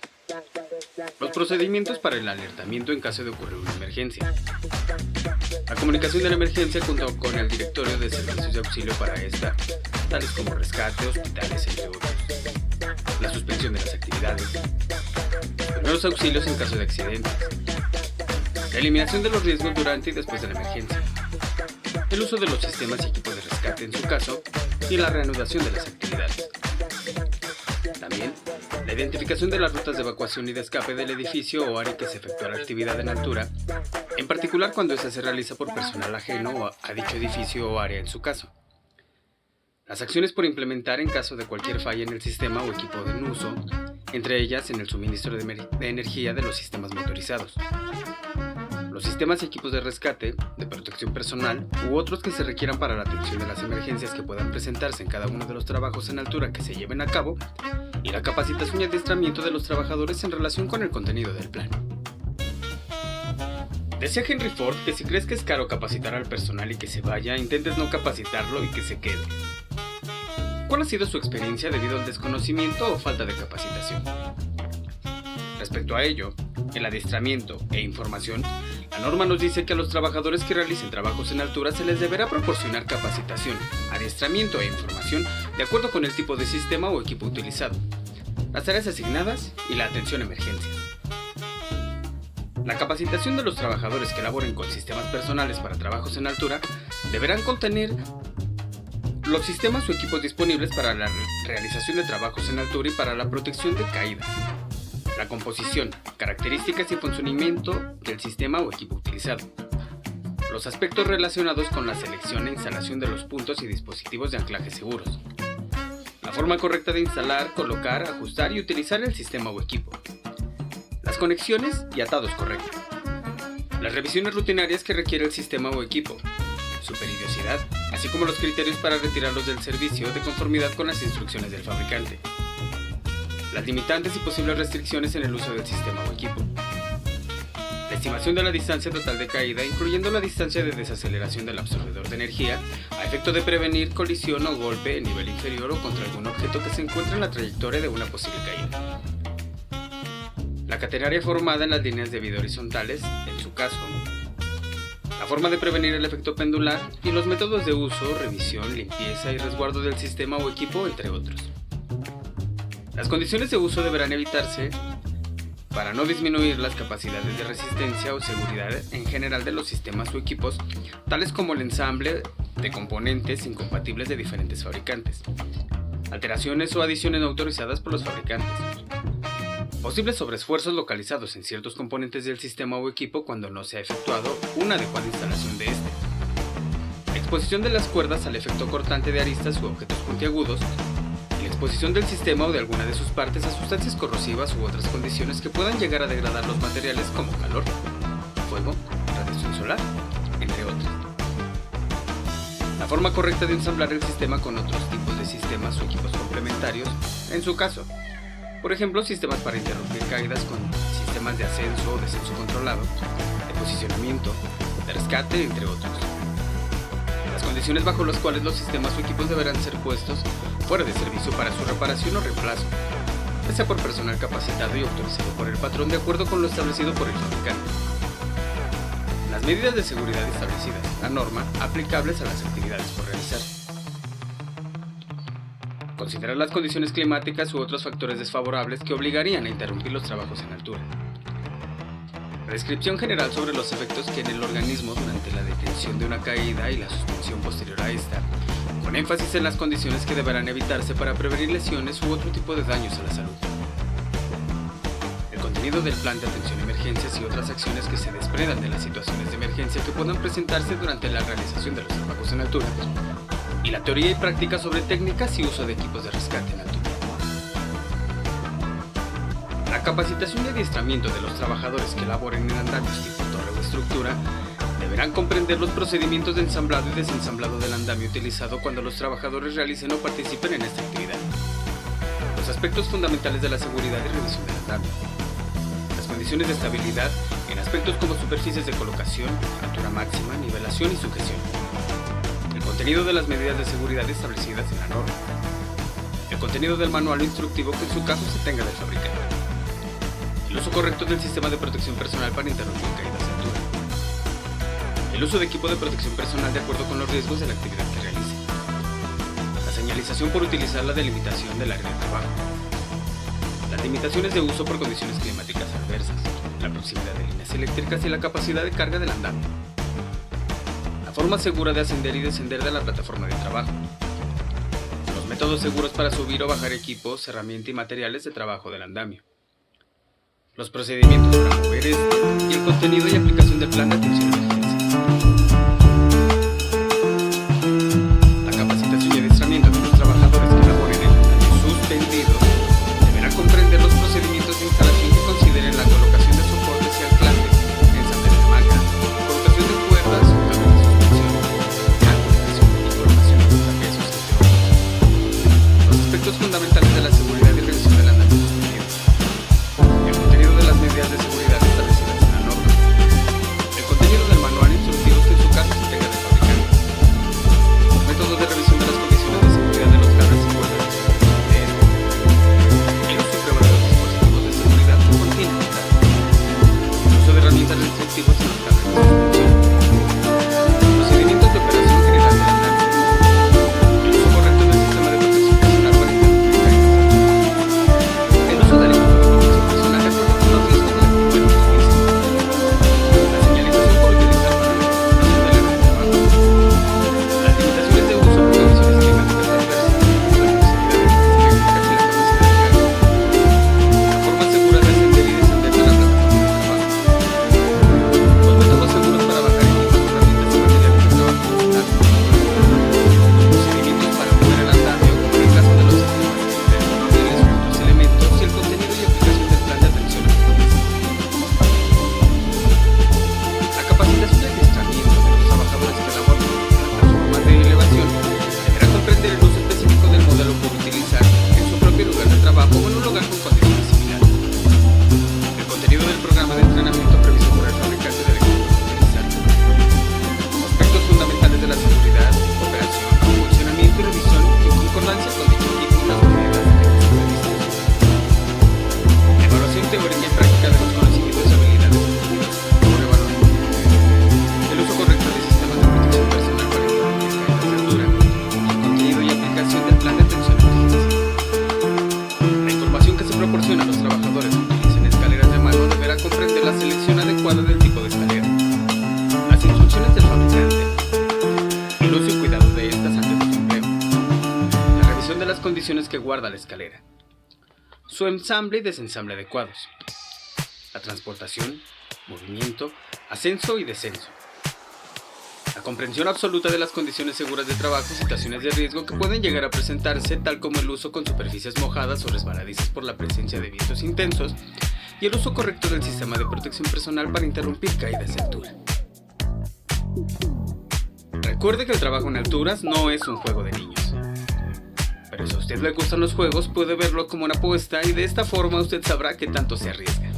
los procedimientos para el alertamiento en caso de ocurrir una emergencia, la comunicación de la emergencia junto con el directorio de servicios de auxilio para esta, tales como rescate, hospitales, entre otros, la suspensión de las actividades, primeros auxilios en caso de accidentes, la eliminación de los riesgos durante y después de la emergencia, el uso de los sistemas y equipos de rescate en su caso y la reanudación de las actividades. También, la identificación de las rutas de evacuación y de escape del edificio o área que se efectúa la actividad en altura, en particular cuando esta se realiza por personal ajeno a dicho edificio o área en su caso. Las acciones por implementar en caso de cualquier falla en el sistema o equipo en uso, entre ellas en el suministro de energía de los sistemas motorizados. Los sistemas y equipos de rescate, de protección personal u otros que se requieran para la atención de las emergencias que puedan presentarse en cada uno de los trabajos en altura que se lleven a cabo, y la capacitación y adiestramiento de los trabajadores en relación con el contenido del plan. Decía Henry Ford que si crees que es caro capacitar al personal y que se vaya, intentes no capacitarlo y que se quede. ¿Cuál ha sido su experiencia debido al desconocimiento o falta de capacitación? Respecto a ello, el adiestramiento e información, la norma nos dice que a los trabajadores que realicen trabajos en altura se les deberá proporcionar capacitación, adiestramiento e información de acuerdo con el tipo de sistema o equipo utilizado, las tareas asignadas y la atención a emergencias. La capacitación de los trabajadores que laboren con sistemas personales para trabajos en altura deberán contener los sistemas o equipos disponibles para la realización de trabajos en altura y para la protección de caídas, la composición, características y funcionamiento del sistema o equipo utilizado, los aspectos relacionados con la selección e instalación de los puntos y dispositivos de anclaje seguros, la forma correcta de instalar, colocar, ajustar y utilizar el sistema o equipo, las conexiones y atados correctos, las revisiones rutinarias que requiere el sistema o equipo, su periodicidad, así como los criterios para retirarlos del servicio de conformidad con las instrucciones del fabricante, las limitantes y posibles restricciones en el uso del sistema o equipo, la estimación de la distancia total de caída, incluyendo la distancia de desaceleración del absorbedor de energía, a efecto de prevenir colisión o golpe en nivel inferior o contra algún objeto que se encuentre en la trayectoria de una posible caída. La catenaria formada en las líneas de vida horizontales, en su caso, la forma de prevenir el efecto pendular y los métodos de uso, revisión, limpieza y resguardo del sistema o equipo, entre otros. Las condiciones de uso deberán evitarse para no disminuir las capacidades de resistencia o seguridad en general de los sistemas o equipos, tales como el ensamble de componentes incompatibles de diferentes fabricantes, alteraciones o adiciones no autorizadas por los fabricantes, posibles sobreesfuerzos localizados en ciertos componentes del sistema o equipo cuando no se ha efectuado una adecuada instalación de este, exposición de las cuerdas al efecto cortante de aristas u objetos puntiagudos, y la exposición del sistema o de alguna de sus partes a sustancias corrosivas u otras condiciones que puedan llegar a degradar los materiales como calor, fuego, radiación solar, entre otros. La forma correcta de ensamblar el sistema con otros tipos de sistemas o equipos complementarios, en su caso, por ejemplo, sistemas para interrumpir caídas con sistemas de ascenso o descenso controlado, de posicionamiento, de rescate, entre otros. Las condiciones bajo las cuales los sistemas o equipos deberán ser puestos fuera de servicio para su reparación o reemplazo, ya sea por personal capacitado y autorizado por el patrón de acuerdo con lo establecido por el fabricante. Las medidas de seguridad establecidas en la norma aplicables a las actividades por realizar. Considerar las condiciones climáticas u otros factores desfavorables que obligarían a interrumpir los trabajos en altura. Descripción general sobre los efectos que en el organismo durante la detención de una caída y la suspensión posterior a esta, con énfasis en las condiciones que deberán evitarse para prevenir lesiones u otro tipo de daños a la salud. El contenido del plan de atención a emergencias y otras acciones que se desprendan de las situaciones de emergencia que puedan presentarse durante la realización de los trabajos en altura, y la teoría y práctica sobre técnicas y uso de equipos de rescate en altura. La capacitación y adiestramiento de los trabajadores que laboren en andamios tipo torre o estructura deberán comprender los procedimientos de ensamblado y desensamblado del andamio utilizado cuando los trabajadores realicen o participen en esta actividad. Los aspectos fundamentales de la seguridad y revisión del andamio. Las condiciones de estabilidad en aspectos como superficies de colocación, altura máxima, nivelación y sujeción. El contenido de las medidas de seguridad establecidas en la norma. El contenido del manual instructivo que en su caso se tenga del fabricante. El uso correcto del sistema de protección personal para interrumpir caídas de altura. El uso de equipo de protección personal de acuerdo con los riesgos de la actividad que realice. La señalización por utilizar la delimitación del área de trabajo. Las limitaciones de uso por condiciones climáticas adversas. La proximidad de líneas eléctricas y la capacidad de carga del andamio. La forma segura de ascender y descender de la plataforma de trabajo. Los métodos seguros para subir o bajar equipos, herramientas y materiales de trabajo del andamio. Los procedimientos para mover este y el contenido y aplicación del plan de atención a emergencias. La capacitación y adiestramiento de los trabajadores que laboren en andamios suspendidos deberán comprender los procedimientos de instalación que consideren la colocación de soportes y anclajes, ensamble de hamaca, colocación de cuerdas, cables de suspensión, ángulos y colocación de contrapesos, entre otros. Los aspectos fundamentales de la seguridad y revisión del andamio suspendido. El contenido de las medidas de seguridad establecidas en la norma. El contenido del manual condiciones que guarda la escalera, su ensamble y desensamble adecuados, la transportación, movimiento, ascenso y descenso, la comprensión absoluta de las condiciones seguras de trabajo y situaciones de riesgo que pueden llegar a presentarse, tal como el uso con superficies mojadas o resbaladizas por la presencia de vientos intensos, y el uso correcto del sistema de protección personal para interrumpir caídas de altura. Recuerde que el trabajo en alturas no es un juego de niños. Pero si a usted le gustan los juegos, puede verlo como una apuesta y de esta forma usted sabrá qué tanto se arriesga.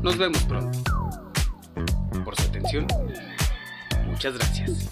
Nos vemos pronto. Por su atención, muchas gracias.